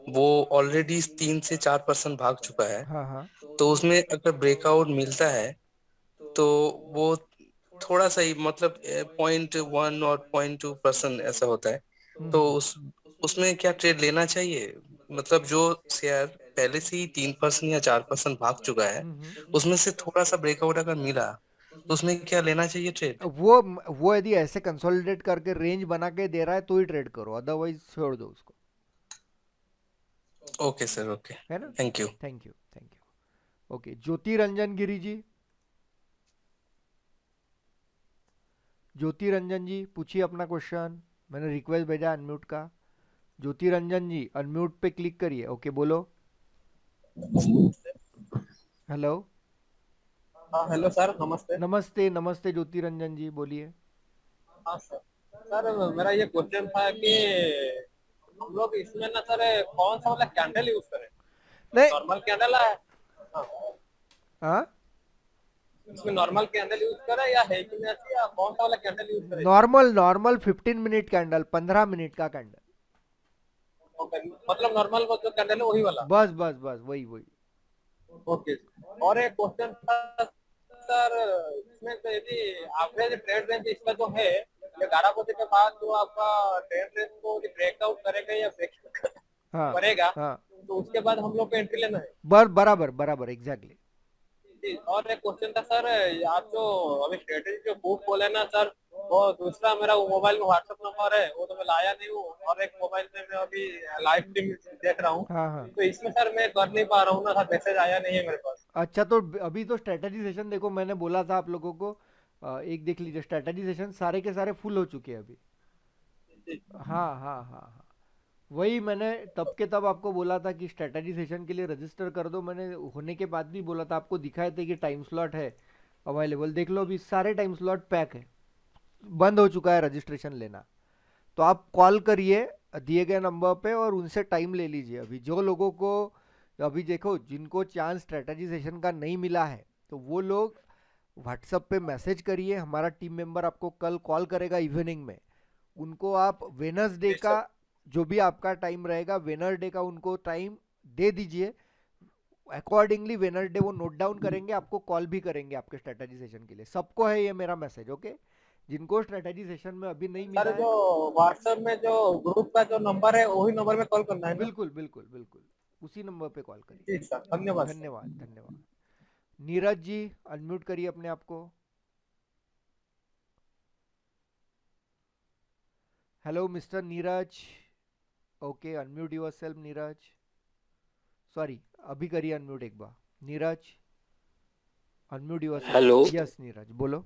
वो ऑलरेडी 3 से 4% भाग चुका है। हाँ हाँ तो उसमें अगर ब्रेकआउट मिलता है तो वो थोड़ा सा ही मतलब 0.1 और 0.2% ऐसा होता है। तो उसमें क्या ट्रेड लेना चाहिए? मतलब जो शेयर पहले से ही 3% या 4% भाग चुका है, उसमें से थोड़ा सा ब्रेकआउट अगर मिला तो उसमें क्या लेना चाहिए ट्रेड? वो यदि ऐसे कंसोलिडेट करके रेंज बना के दे रहा है तो ही ट्रेड करो, अदरवाइज छोड़ दो उसको। ओके सर, ओके, है ना? Thank you. Thank you thank you. Okay, Jyoti Ranjan Giri ji, Jyoti Ranjan ji पूछिए अपना क्वेश्चन। मैंने रिक्वेस्ट भेजा अनम्यूट का। ज्योति रंजन जी अनम्यूट पे क्लिक करिए। ओके बोलो। हेलो। हाँ हेलो सर, नमस्ते। नमस्ते नमस्ते ज्योति रंजन जी, बोलिए। हाँ सर, सर मेरा ये क्वेश्चन था कि हम लोग इसमें ना सर कौन सा वाला कैंडल यूज करें? नहीं नॉर्मल कैंडल है? हाँ इसमें नॉर्मल कैंडल यूज करें या हेकिनेस, या कौन सा वाला कैंडल यूज करें? नॉर्मल 15 मिनट कैंडल, 15 मिनट का कैंडल। ओके, मतलब नॉर्मल वो जो कैंडल है वही वाला? बस बस बस वही वही। ओके, और एक क्वेश्चन था सर, इसमें तो यदि एवरेज ट्रेड रेंज इसका जो है 11 बजे के बाद जो आपका ट्रेड रेंज को ब्रेकआउट करेगा या ब्रेक हाँ करेगा, हाँ तो उसके बाद हम लोग को एंट्री लेना है? बराबर बराबर एग्जैक्टली। जी, और एक क्वेश्चन था सर, आप जो अभी स्ट्रेटेजी जो बुक बोले ना सर, वो दूसरा मेरा मोबाइल में व्हाट्सएप नंबर है, वो तो मैं लाया नहीं हूँ, और एक मोबाइल में मैं अभी लाइव स्ट्रीम देख रहा हूँ। हाँ हाँ तो इसमें सर मैं कर नहीं पा रहा हूँ ना सर, मैसेज आया नहीं है मेरे पास। अच्छा, तो अभी तो स्ट्रेटेजी सेशन देखो, मैंने बोला था आप लोगों को, एक देख लीजिए स्ट्रेटेजी सेशन सारे के सारे फुल हो चुके हैं अभी। हाँ हाँ हाँ हाँ, वही मैंने तब के तब आपको बोला था कि स्ट्रेटेजी सेशन के लिए रजिस्टर कर दो। मैंने होने के बाद भी बोला था, आपको दिखाए थे कि टाइम स्लॉट है अवेलेबल। देख लो अभी सारे टाइम स्लॉट पैक है, बंद हो चुका है रजिस्ट्रेशन लेना। तो आप कॉल करिए दिए गए नंबर पे और उनसे टाइम ले लीजिए। अभी जो लोगों को अभी देखो, जिनको चांस स्ट्रेटेजी सेशन का नहीं मिला है, तो वो लोग व्हाट्सएप पे मैसेज करिए, हमारा टीम मेंबर आपको कल कॉल करेगा इवनिंग में। उनको आप वेनसडे का जो भी आपका टाइम रहेगा, वेनसडे का उनको टाइम दे दीजिए। अकॉर्डिंगली वेनसडे वो नोट डाउन करेंगे, आपको कॉल भी करेंगे आपके स्ट्रेटेजी सेशन के लिए। सबको है ये मेरा मैसेज, ओके? जिनको स्ट्रेटेजी सेशन में अभी नहीं मिला सर है, जो व्हाट्सएप में जो ग्रुप का जो नंबर है वही नंबर में कॉल करना है ना? बिल्कुल बिल्कुल बिल्कुल उसी नंबर पे कॉल करिए। जी सर, धन्यवाद। धन्यवाद धन्यवाद। नीरज जी अनम्यूट करिए अपने आप को। Hello mister Neeraj. Okay, unmute yourself Neeraj. Sorry, अभी करिए अनम्यूट एक बार। Neeraj unmute yourself. Hello. Yes Neeraj बोलो।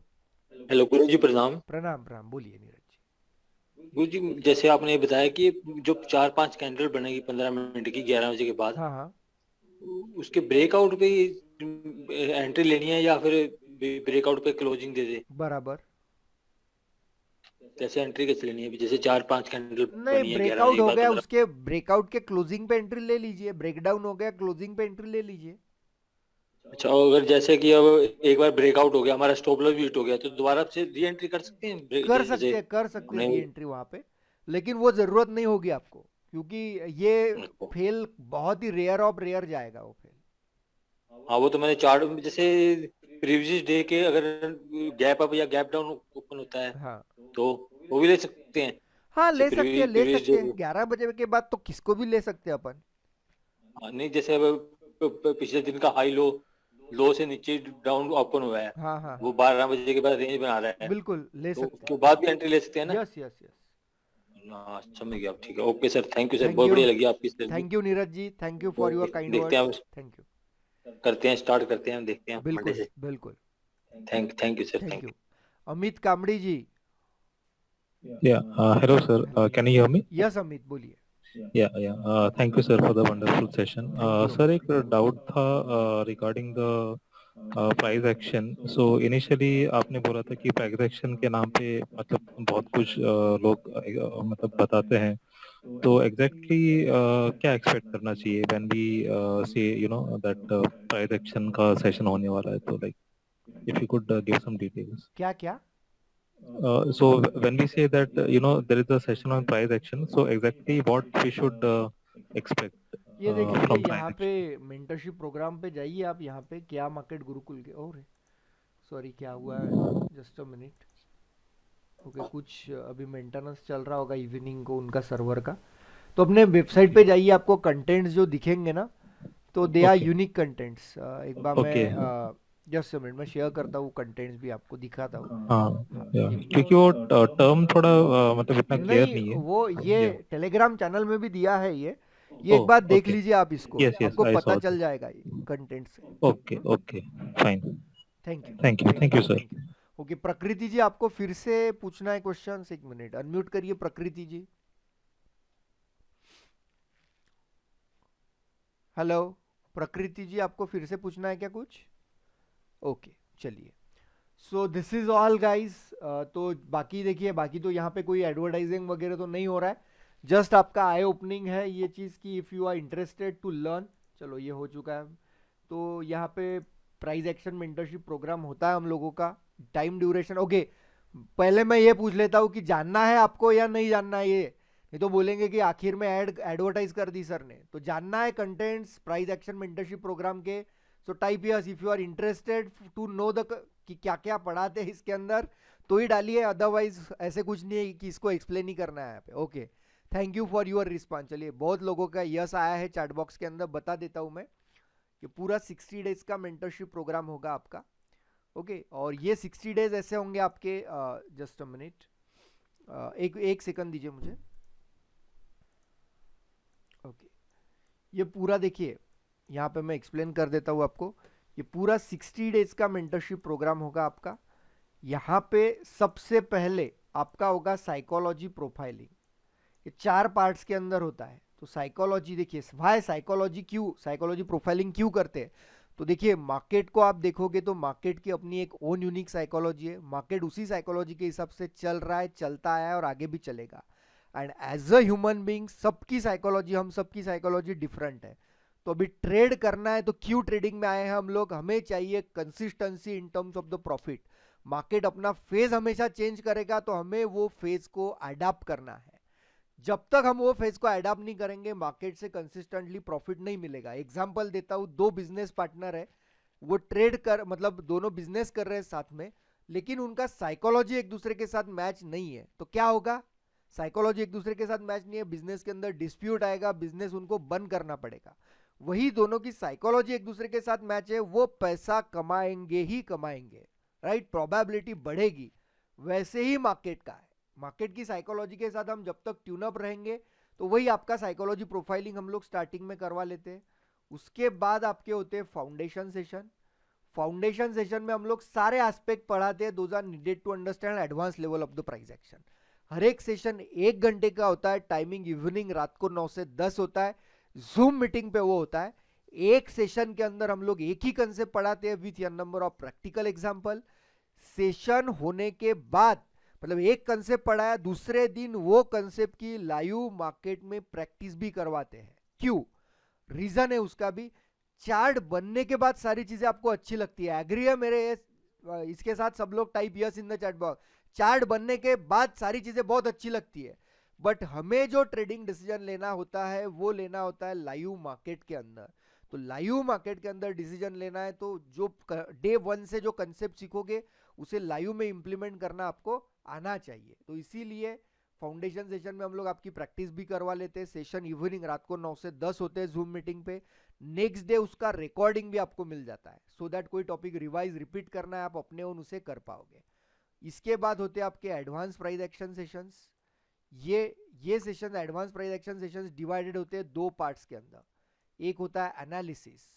हेलो गुरु जी, प्रणाम। प्रणाम प्रणाम, बोलिए नीरज जी। गुरु जी, जैसे आपने बताया कि जो 4-5 कैंडल बनेगी 15 मिनट की 11 बजे के बाद, हाँ हाँ, उसके ब्रेकआउट पे एंट्री लेनी है या फिर ब्रेकआउट पे क्लोजिंग दे दे? बराबर। कैसे एंट्री कैसे लेनी है? अभी जैसे 4-5 कैंडल नहीं, बनी है 11 ब्रेकआउट बजे के हो बाद गया, 15। उसके ब्रेकआउट के क्लोजिंग पे एंट्री ले लीजिए। ब्रेकडाउन हो गया, क्लोजिंग पे एंट्री ले लीजिए। अच्छा, और अगर जैसे कि अब एक बार ब्रेकआउट हो गया, हमारा स्टॉप लॉस भी हिट हो गया, तो दोबारा से री एंट्री कर सकते हैं? कर सकते हैं री एंट्री वहां पे, लेकिन वो जरूरत नहीं होगी आपको, क्योंकि ये फेल बहुत ही रेयर ऑफ रेयर जाएगा वो फेल। हाँ, वो तो मैंने चार्ट में, जैसे प्रीवियस डे के अगर गैप अप या गैप डाउन ओपन होता है, हाँ तो वो भी ले सकते हैं। हाँ ले सकते हैं, ले previous सकते हैं। day- 11 बजे के बाद तो किसको भी ले सकते हैं अपन। नहीं, जैसे अब पिछले दिन का हाई लो से नीचे डाउन ओपन हुआ है, हाँ हाँ वो 12 बजे के बाद रेंज बना रहा है, बिल्कुल ले तो सकते उसके बाद भी एंट्री ले सकते हैं हैं। ना? Yes yes yes. हाँ, समझ गया। ठीक है, okay sir, thank you sir, Thank बहुत you. बढ़िया लगी आपकी strategy। Thank you Neeraj ji, thank you for your kind देखते हैं, वर्ड्स। Thank you. करते हैं, स्टार्ट करते हैं, देखते हैं मंडे बिल्कुल से। बिल्कुल, thank you sir, thank thank you. Amit Kamdi ji. Hello, sir. Can you hear me? Yes Amit बोलिए. Thank you, sir, for the wonderful session. Thank you. Sir, एक डाउट था regarding the price action. So initially आपने बोला था कि प्राइस एक्शन के नाम पे मतलब बहुत कुछ लोग मतलब बताते हैं. तो एग्जैक्टली क्या एक्सपेक्ट करना चाहिए when we say you know that price action का सेशन होने वाला है. तो like if you could give some details. क्या क्या? So when we say that there is a session on price action, so exactly what we should expect ये देखिए from यहाँ price पे मेंटरशिप प्रोग्राम पे जाइए आप. यहाँ पे क्या मार्केट गुरुकुल के और सॉरी क्या हुआ है, जस्ट अ मिनट. ओके कुछ अभी मेंटेनेंस चल रहा होगा इवनिंग को उनका सर्वर का. तो अपने वेबसाइट पे जाइए, आपको कंटेंट्स जो दिखेंगे ना तो दे आर यूनिक कंटेंट्स. एक बार मैं जस्ट अ मिनट मैं शेयर करता हूँ कंटेंट्स भी आपको दिखाता हूँ. क्योंकि वो टर्म थोड़ा मतलब इतना क्लियर नहीं है. वो ये टेलीग्राम चैनल में भी दिया है ये एक बार देख लीजिए आप इसको. आपको पता चल जाएगा कंटेंट से. Okay fine. Thank you sir. Okay प्रकृति जी आपको फिर से पूछना है क्वेश्चन. एक मिनट अनम्यूट करिए प्रकृति जी. हेलो प्रकृति जी आपको फिर से पूछना है क्या कुछ? ओके चलिए. सो दिस इज ऑल गाइज. तो बाकी देखिए बाकी तो यहाँ पे कोई एडवर्टाइजिंग वगैरह तो नहीं हो रहा है. जस्ट आपका आई ओपनिंग है ये चीज़ की if you are interested to learn. चलो ये हो चुका है. तो यहाँ पे प्राइस एक्शन मेंटरशिप प्रोग्राम होता है हम लोगों का. Time duration okay. पहले मैं ये पूछ लेता हूँ कि जानना है आपको या नहीं जानना है. ये नहीं तो बोलेंगे कि आखिर में एडवर्टाइज कर दी सर ने. तो जानना है contents price action mentorship programme के. So type yes if you are interested to know the कि क्या क्या पढ़ाते हैं इसके अंदर तो ही डालिए. अदरवाइज ऐसे कुछ नहीं है कि इसको एक्सप्लेन ही करना है यहाँ पे. Okay thank you for your response. चलिए बहुत लोगों का यस आया है चैट बॉक्स के अंदर. बता देता हूँ मैं कि पूरा 60 डेज का मेंटरशिप प्रोग्राम होगा आपका. ओके और ये 60 डेज ऐसे होंगे आपके. जस्ट अ मिनट एक सेकंड दीजिए मुझे. ओके ये पूरा देखिए यहाँ पे मैं एक्सप्लेन कर देता हूँ आपको. ये पूरा 60 डेज का मेंटरशिप प्रोग्राम होगा आपका. यहाँ पे सबसे पहले आपका होगा साइकोलॉजी प्रोफाइलिंग. ये 4 पार्ट्स के अंदर होता है. तो साइकोलॉजी देखिए वाई साइकोलॉजी क्यों साइकोलॉजी प्रोफाइलिंग क्यों करते हैं. तो देखिए मार्केट को आप देखोगे तो मार्केट की अपनी एक ओन यूनिक साइकोलॉजी है. मार्केट उसी साइकोलॉजी के हिसाब से चल रहा है, चलता आया है और आगे भी चलेगा. And as a human being सबकी साइकोलॉजी हम सबकी साइकोलॉजी डिफरेंट है. तो अभी ट्रेड करना है तो क्यों ट्रेडिंग में आए हैं हम लोग. हमें चाहिए consistency in terms of the profit. Market अपना फेज हमेशा चेंज करेगा तो हमें वो फेज को अडॉप्ट करना है. जब तक हम वो फेज को अडॉप्ट नहीं करेंगे मार्केट से कंसिस्टेंटली प्रॉफिट नहीं मिलेगा. एग्जांपल देता हूँ. 2 बिजनेस पार्टनर है वो ट्रेड कर मतलब दोनों बिजनेस कर रहे हैं साथ में लेकिन उनका साइकोलॉजी एक दूसरे के साथ मैच नहीं है. तो क्या होगा. साइकोलॉजी एक दूसरे के साथ मैच नहीं है. बिजनेस के अंदर डिस्प्यूट आएगा. बिजनेस उनको बंद करना पड़ेगा. वही दोनों की साइकोलॉजी एक दूसरे के साथ मैच है. वो पैसा कमाएंगे ही कमाएंगे. राइट प्रोबेबिलिटी बढ़ेगी. वैसे ही मार्केट का है. मार्केट की साइकोलॉजी के साथ हम जब तक ट्यून अप रहेंगे तो वही आपका साइकोलॉजी प्रोफाइलिंग हम लोग स्टार्टिंग में करवा लेते हैं. उसके बाद आपके होते हैं फाउंडेशन सेशन. फाउंडेशन सेशन में हम लोग सारे एस्पेक्ट पढ़ाते हैं. Those are needed to understand advance level of the price action. हर एक सेशन 1 घंटे का होता है. टाइमिंग इवनिंग रात को 9 से 10 होता है. जूम मीटिंग पे वो होता है. एक सेशन के अंदर हम लोग एक ही कंसेप्ट पढ़ाते हैं with an number of practical example. Session होने के बाद मतलब एक कंसेप्ट पढ़ाया दूसरे दिन वो कंसेप्ट की लाइव मार्केट में प्रैक्टिस भी करवाते हैं. क्यों रीजन है उसका भी. चार्ट बनने के बाद सारी चीजें आपको अच्छी लगती है. एग्री है मेरे इसके साथ सब लोग type yes in the chat box. Chart बनने के बाद सारी चीजें बहुत अच्छी लगती है बट हमें जो ट्रेडिंग डिसीजन लेना होता है वो लेना होता है लाइव मार्केट के अंदर. तो लाइव मार्केट के अंदर डिसीजन लेना है तो जो डे 1 से जो कंसेप्ट सीखोगे उसे लाइव में इंप्लीमेंट करना आपको आना चाहिए. तो इसीलिए फाउंडेशन सेशन में हम लोग आपकी प्रैक्टिस भी करवा लेते हैं. सेशन इवनिंग रात को 9 से 10 होते हैं जूम मीटिंग पे. नेक्स्ट डे उसका रिकॉर्डिंग भी आपको मिल जाता है सो दैट कोई टॉपिक रिवाइज रिपीट करना है आप अपने ओन उसे कर पाओगे. इसके बाद होते हैं आपके एडवांस प्राइस एक्शन सेशंस. ये session advance price action sessions divided होते हैं 2 पार्ट्स के अंदर. एक होता है एनालिसिस.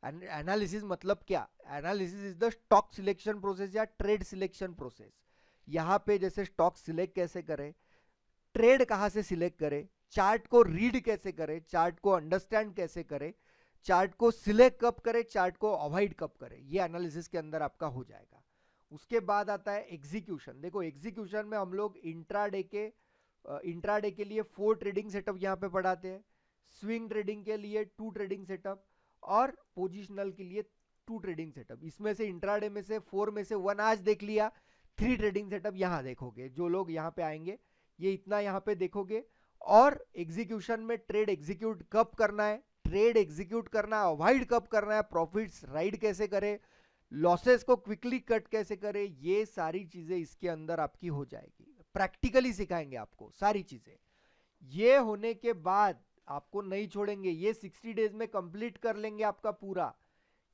एनालिसिस मतलब क्या. Analysis is the stock selection process या ट्रेड सिलेक्शन प्रोसेस. यहाँ पे जैसे स्टॉक सिलेक्ट कैसे करें, ट्रेड कहाँ से सिलेक्ट करें, चार्ट को रीड कैसे करें, चार्ट को अंडरस्टैंड कैसे करें, चार्ट को सिलेक्ट कब करें, चार्ट को अवॉइड कब करें, ये एनालिसिस के अंदर आपका हो जाएगा। उसके बाद आता है एग्जीक्यूशन। देखो एग्जीक्यूशन में हम लोग इंट्राडे के लिए 4 ट्रेडिंग सेटअप यहाँ पे पढ़ाते हैं, स्विंग ट्रेडिंग के लिए 2 ट्रेडिंग सेटअप और पोजिशनल के लिए 2 ट्रेडिंग सेटअप। इसमें से इंट्राडे में से 4 में से 1 आज देख लिया, 3 ट्रेडिंग सेटअप यहाँ देखोगे। जो लोग यहाँ पे आएंगे ये इतना यहाँ पे देखोगे। और एग्जीक्यूशन में ट्रेड एग्जीक्यूट कब करना है, ट्रेड एग्जीक्यूट करना है, अवॉइड कब करना है, प्रॉफिट्स राइड कैसे करें, लॉसेस को क्विकली कट कैसे करें, ये सारी चीजें इसके अंदर आपकी हो जाएगी। प्रैक्टिकली सिखाएंगे आपको सारी चीजें। ये होने के बाद आपको नहीं छोड़ेंगे, ये 60 डेज में कंप्लीट कर लेंगे आपका पूरा।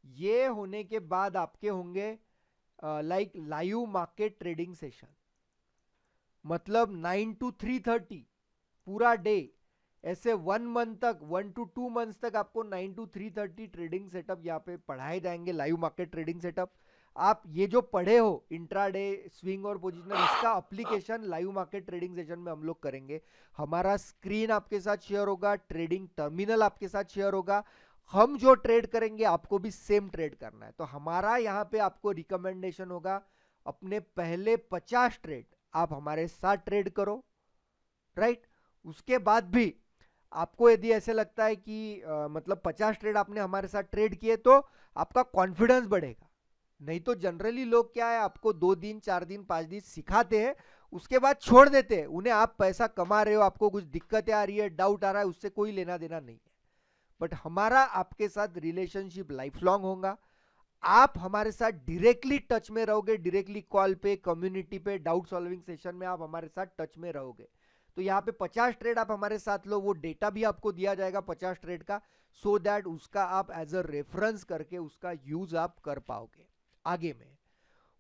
ये होने के बाद आपके होंगे like live market trading session, मतलब 9 to 3:30 पूरा डे, ऐसे 1 मंथ तक, 1 to 2 मंथ्स तक आपको 9 to 3:30 ट्रेडिंग सेटअप यहाँ पे पढ़ाए जाएंगे, लाइव मार्केट ट्रेडिंग सेटअप। आप ये जो पढ़े हो इंट्राडे, स्विंग और पोजिशनल, इसका application live market trading session में हम लोग करेंगे। हमारा स्क्रीन आपके साथ शेयर होगा, ट्रेडिंग टर्मिनल आपके साथ शेयर होगा, हम जो ट्रेड करेंगे आपको भी सेम ट्रेड करना है। तो हमारा यहाँ पे आपको रिकमेंडेशन होगा, अपने पहले 50 ट्रेड आप हमारे साथ ट्रेड करो, राइट। उसके बाद भी आपको यदि ऐसे लगता है कि मतलब 50 ट्रेड आपने हमारे साथ ट्रेड किए तो आपका कॉन्फिडेंस बढ़ेगा। नहीं तो जनरली लोग क्या है, आपको 2 दिन 4 दिन 5 दिन सिखाते हैं, उसके बाद छोड़ देते हैं। उन्हें आप पैसा कमा रहे हो, आपको कुछ दिक्कतें आ रही है, डाउट आ रहा है, उससे कोई लेना देना नहीं है। बट हमारा आपके साथ रिलेशनशिप लाइफ लॉन्ग होगा। आप हमारे साथ डायरेक्टली टच में रहोगे, डायरेक्टली कॉल पे, कम्युनिटी पे, डाउट सॉल्विंग सेशन में आप हमारे साथ टच में रहोगे। तो यहाँ पे 50 ट्रेड आप हमारे साथ लो, वो डेटा भी आपको दिया जाएगा 50 ट्रेड का, सो दैट उसका आप एज अ रेफरेंस करके उसका यूज आप कर पाओगे आगे में।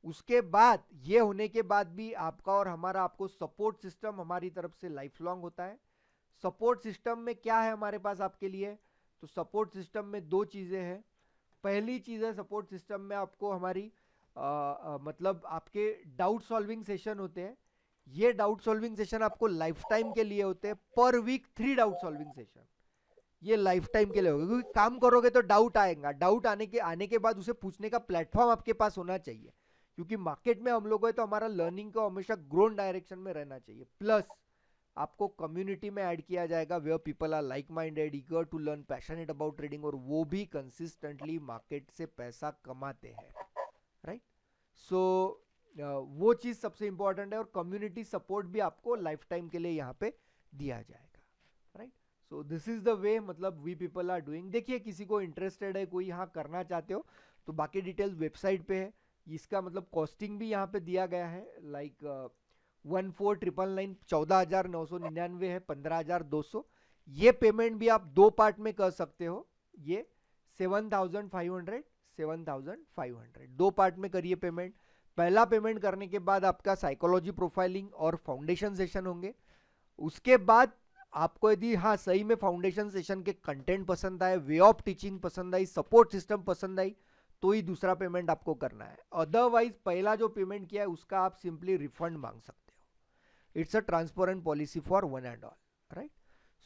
उसके बाद ये होने के बाद भी आपका और हमारा आपको सपोर्ट सिस्टम हमारी तरफ से लाइफ लॉन्ग होता है। सपोर्ट सिस्टम में क्या है हमारे पास आपके लिए, तो सपोर्ट सिस्टम में 2 चीजें हैं। पहली चीज है, सपोर्ट सिस्टम में आपको हमारी मतलब आपके डाउट सॉल्विंग सेशन होते हैं। ये डाउट सॉल्विंग सेशन आपको लाइफ टाइम के लिए होते हैं, पर वीक 3 डाउट सॉल्विंग सेशन, ये लाइफ टाइम के लिए होगा। क्योंकि काम करोगे तो डाउट आएगा, डाउट आने के बाद उसे पूछने का प्लेटफॉर्म आपके पास होना चाहिए। क्योंकि मार्केट में हम लोग है तो हमारा लर्निंग को हमेशा ग्रोन डायरेक्शन में रहना चाहिए। प्लस आपको कम्युनिटी में ऐड किया जाएगा, where people are like minded, eager to learn, passionate about trading, और वो भी कंसिस्टेंटली मार्केट से पैसा कमाते हैं, राइट। सो वो चीज सबसे इंपॉर्टेंट है। और कम्युनिटी सपोर्ट भी आपको लाइफ टाइम के लिए यहाँ पे दिया जाएगा, right. So this is the way मतलब वी पीपल आर डूइंग। देखिए किसी को इंटरेस्टेड है, कोई यहाँ करना चाहते हो तो बाकी डिटेल्स वेबसाइट पे है। इसका मतलब कॉस्टिंग भी यहाँ पे दिया गया है, लाइक 14,999 14,999 है, 15,200। ये पेमेंट भी आप 2 पार्ट में कर सकते हो। ये 7,500 7,500 2 पार्ट में करिए पेमेंट। पहला पेमेंट करने के बाद आपका साइकोलॉजी प्रोफाइलिंग और फाउंडेशन सेशन होंगे। उसके बाद आपको यदि हाँ सही में फाउंडेशन सेशन के कंटेंट पसंद आए, वे ऑफ टीचिंग पसंद आई, सपोर्ट सिस्टम पसंद आई, तो ही दूसरा पेमेंट आपको करना है। अदरवाइज पहला जो पेमेंट किया है उसका आप सिंपली रिफंड मांग सकते हो। It's a transparent policy for one and all, right.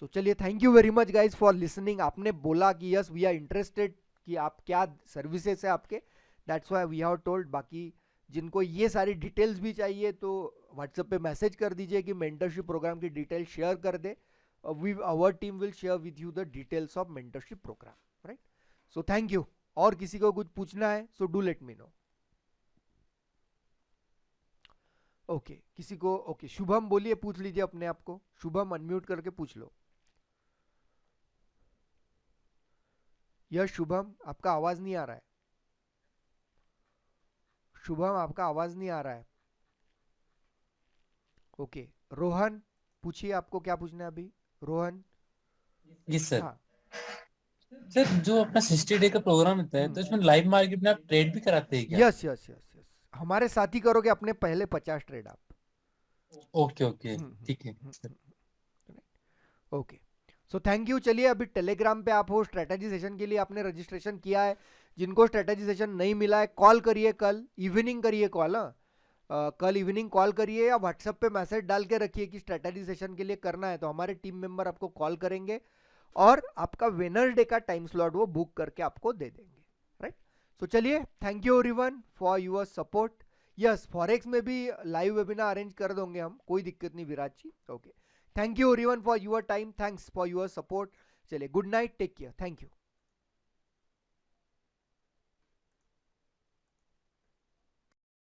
So चलिए, thank you very much guys for listening. आपने बोला कि यस वी आर इंटरेस्टेड कि आप क्या सर्विसेज है आपके, that's why we have told. बाकी जिनको ये सारी डिटेल्स भी चाहिए तो व्हाट्सएप पे मैसेज कर दीजिए कि मेंटरशिप प्रोग्राम की डिटेल शेयर कर दे। Our team will share with you the details of mentorship programme, right. So thank you. और किसी को कुछ पूछना है so do let me know. Okay, किसी को ओके, शुभम बोलिए, पूछ लीजिए अपने आप को। शुभम अनम्यूट करके पूछ लो। यह शुभम, आपका आवाज नहीं आ रहा है। शुभम आपका आवाज नहीं आ रहा है। ओके, रोहन पूछिए, आपको क्या पूछना है अभी। रोहन। जी सर। हाँ। सर जो अपना 60 डे का प्रोग्राम होता है तो इसमें लाइव मार्केट में आप ट्रेड भी कराते हैं क्या? यस यस यस यस, हमारे साथ ही करोगे अपने पहले 50 ट्रेड आप। ओके ओके, ठीक है sir. Okay, so thank you. चलिए, अभी टेलीग्राम पे आप हो, स्ट्रेटेजी सेशन के लिए आपने रजिस्ट्रेशन किया है। जिनको स्ट्रेटेजी सेशन नहीं मिला है कॉल करिए, कल इवनिंग करिए कॉल। कल इवनिंग कॉल करिए या व्हाट्सएप पे मैसेज डाल के रखिए कि स्ट्रेटजी सेशन के लिए करना है, तो हमारे टीम मेंबर आपको कॉल करेंगे और आपका वेडनेसडे का टाइम स्लॉट वो बुक करके आपको दे देंगे, राइट। सो चलिए, thank you everyone for your support. Yes, forex में भी लाइव वेबिनार अरेंज कर देंगे हम, कोई दिक्कत नहीं Viraj ji. Okay, thank you everyone for your time, thanks for your support. चलिए, good night, take care, thank you.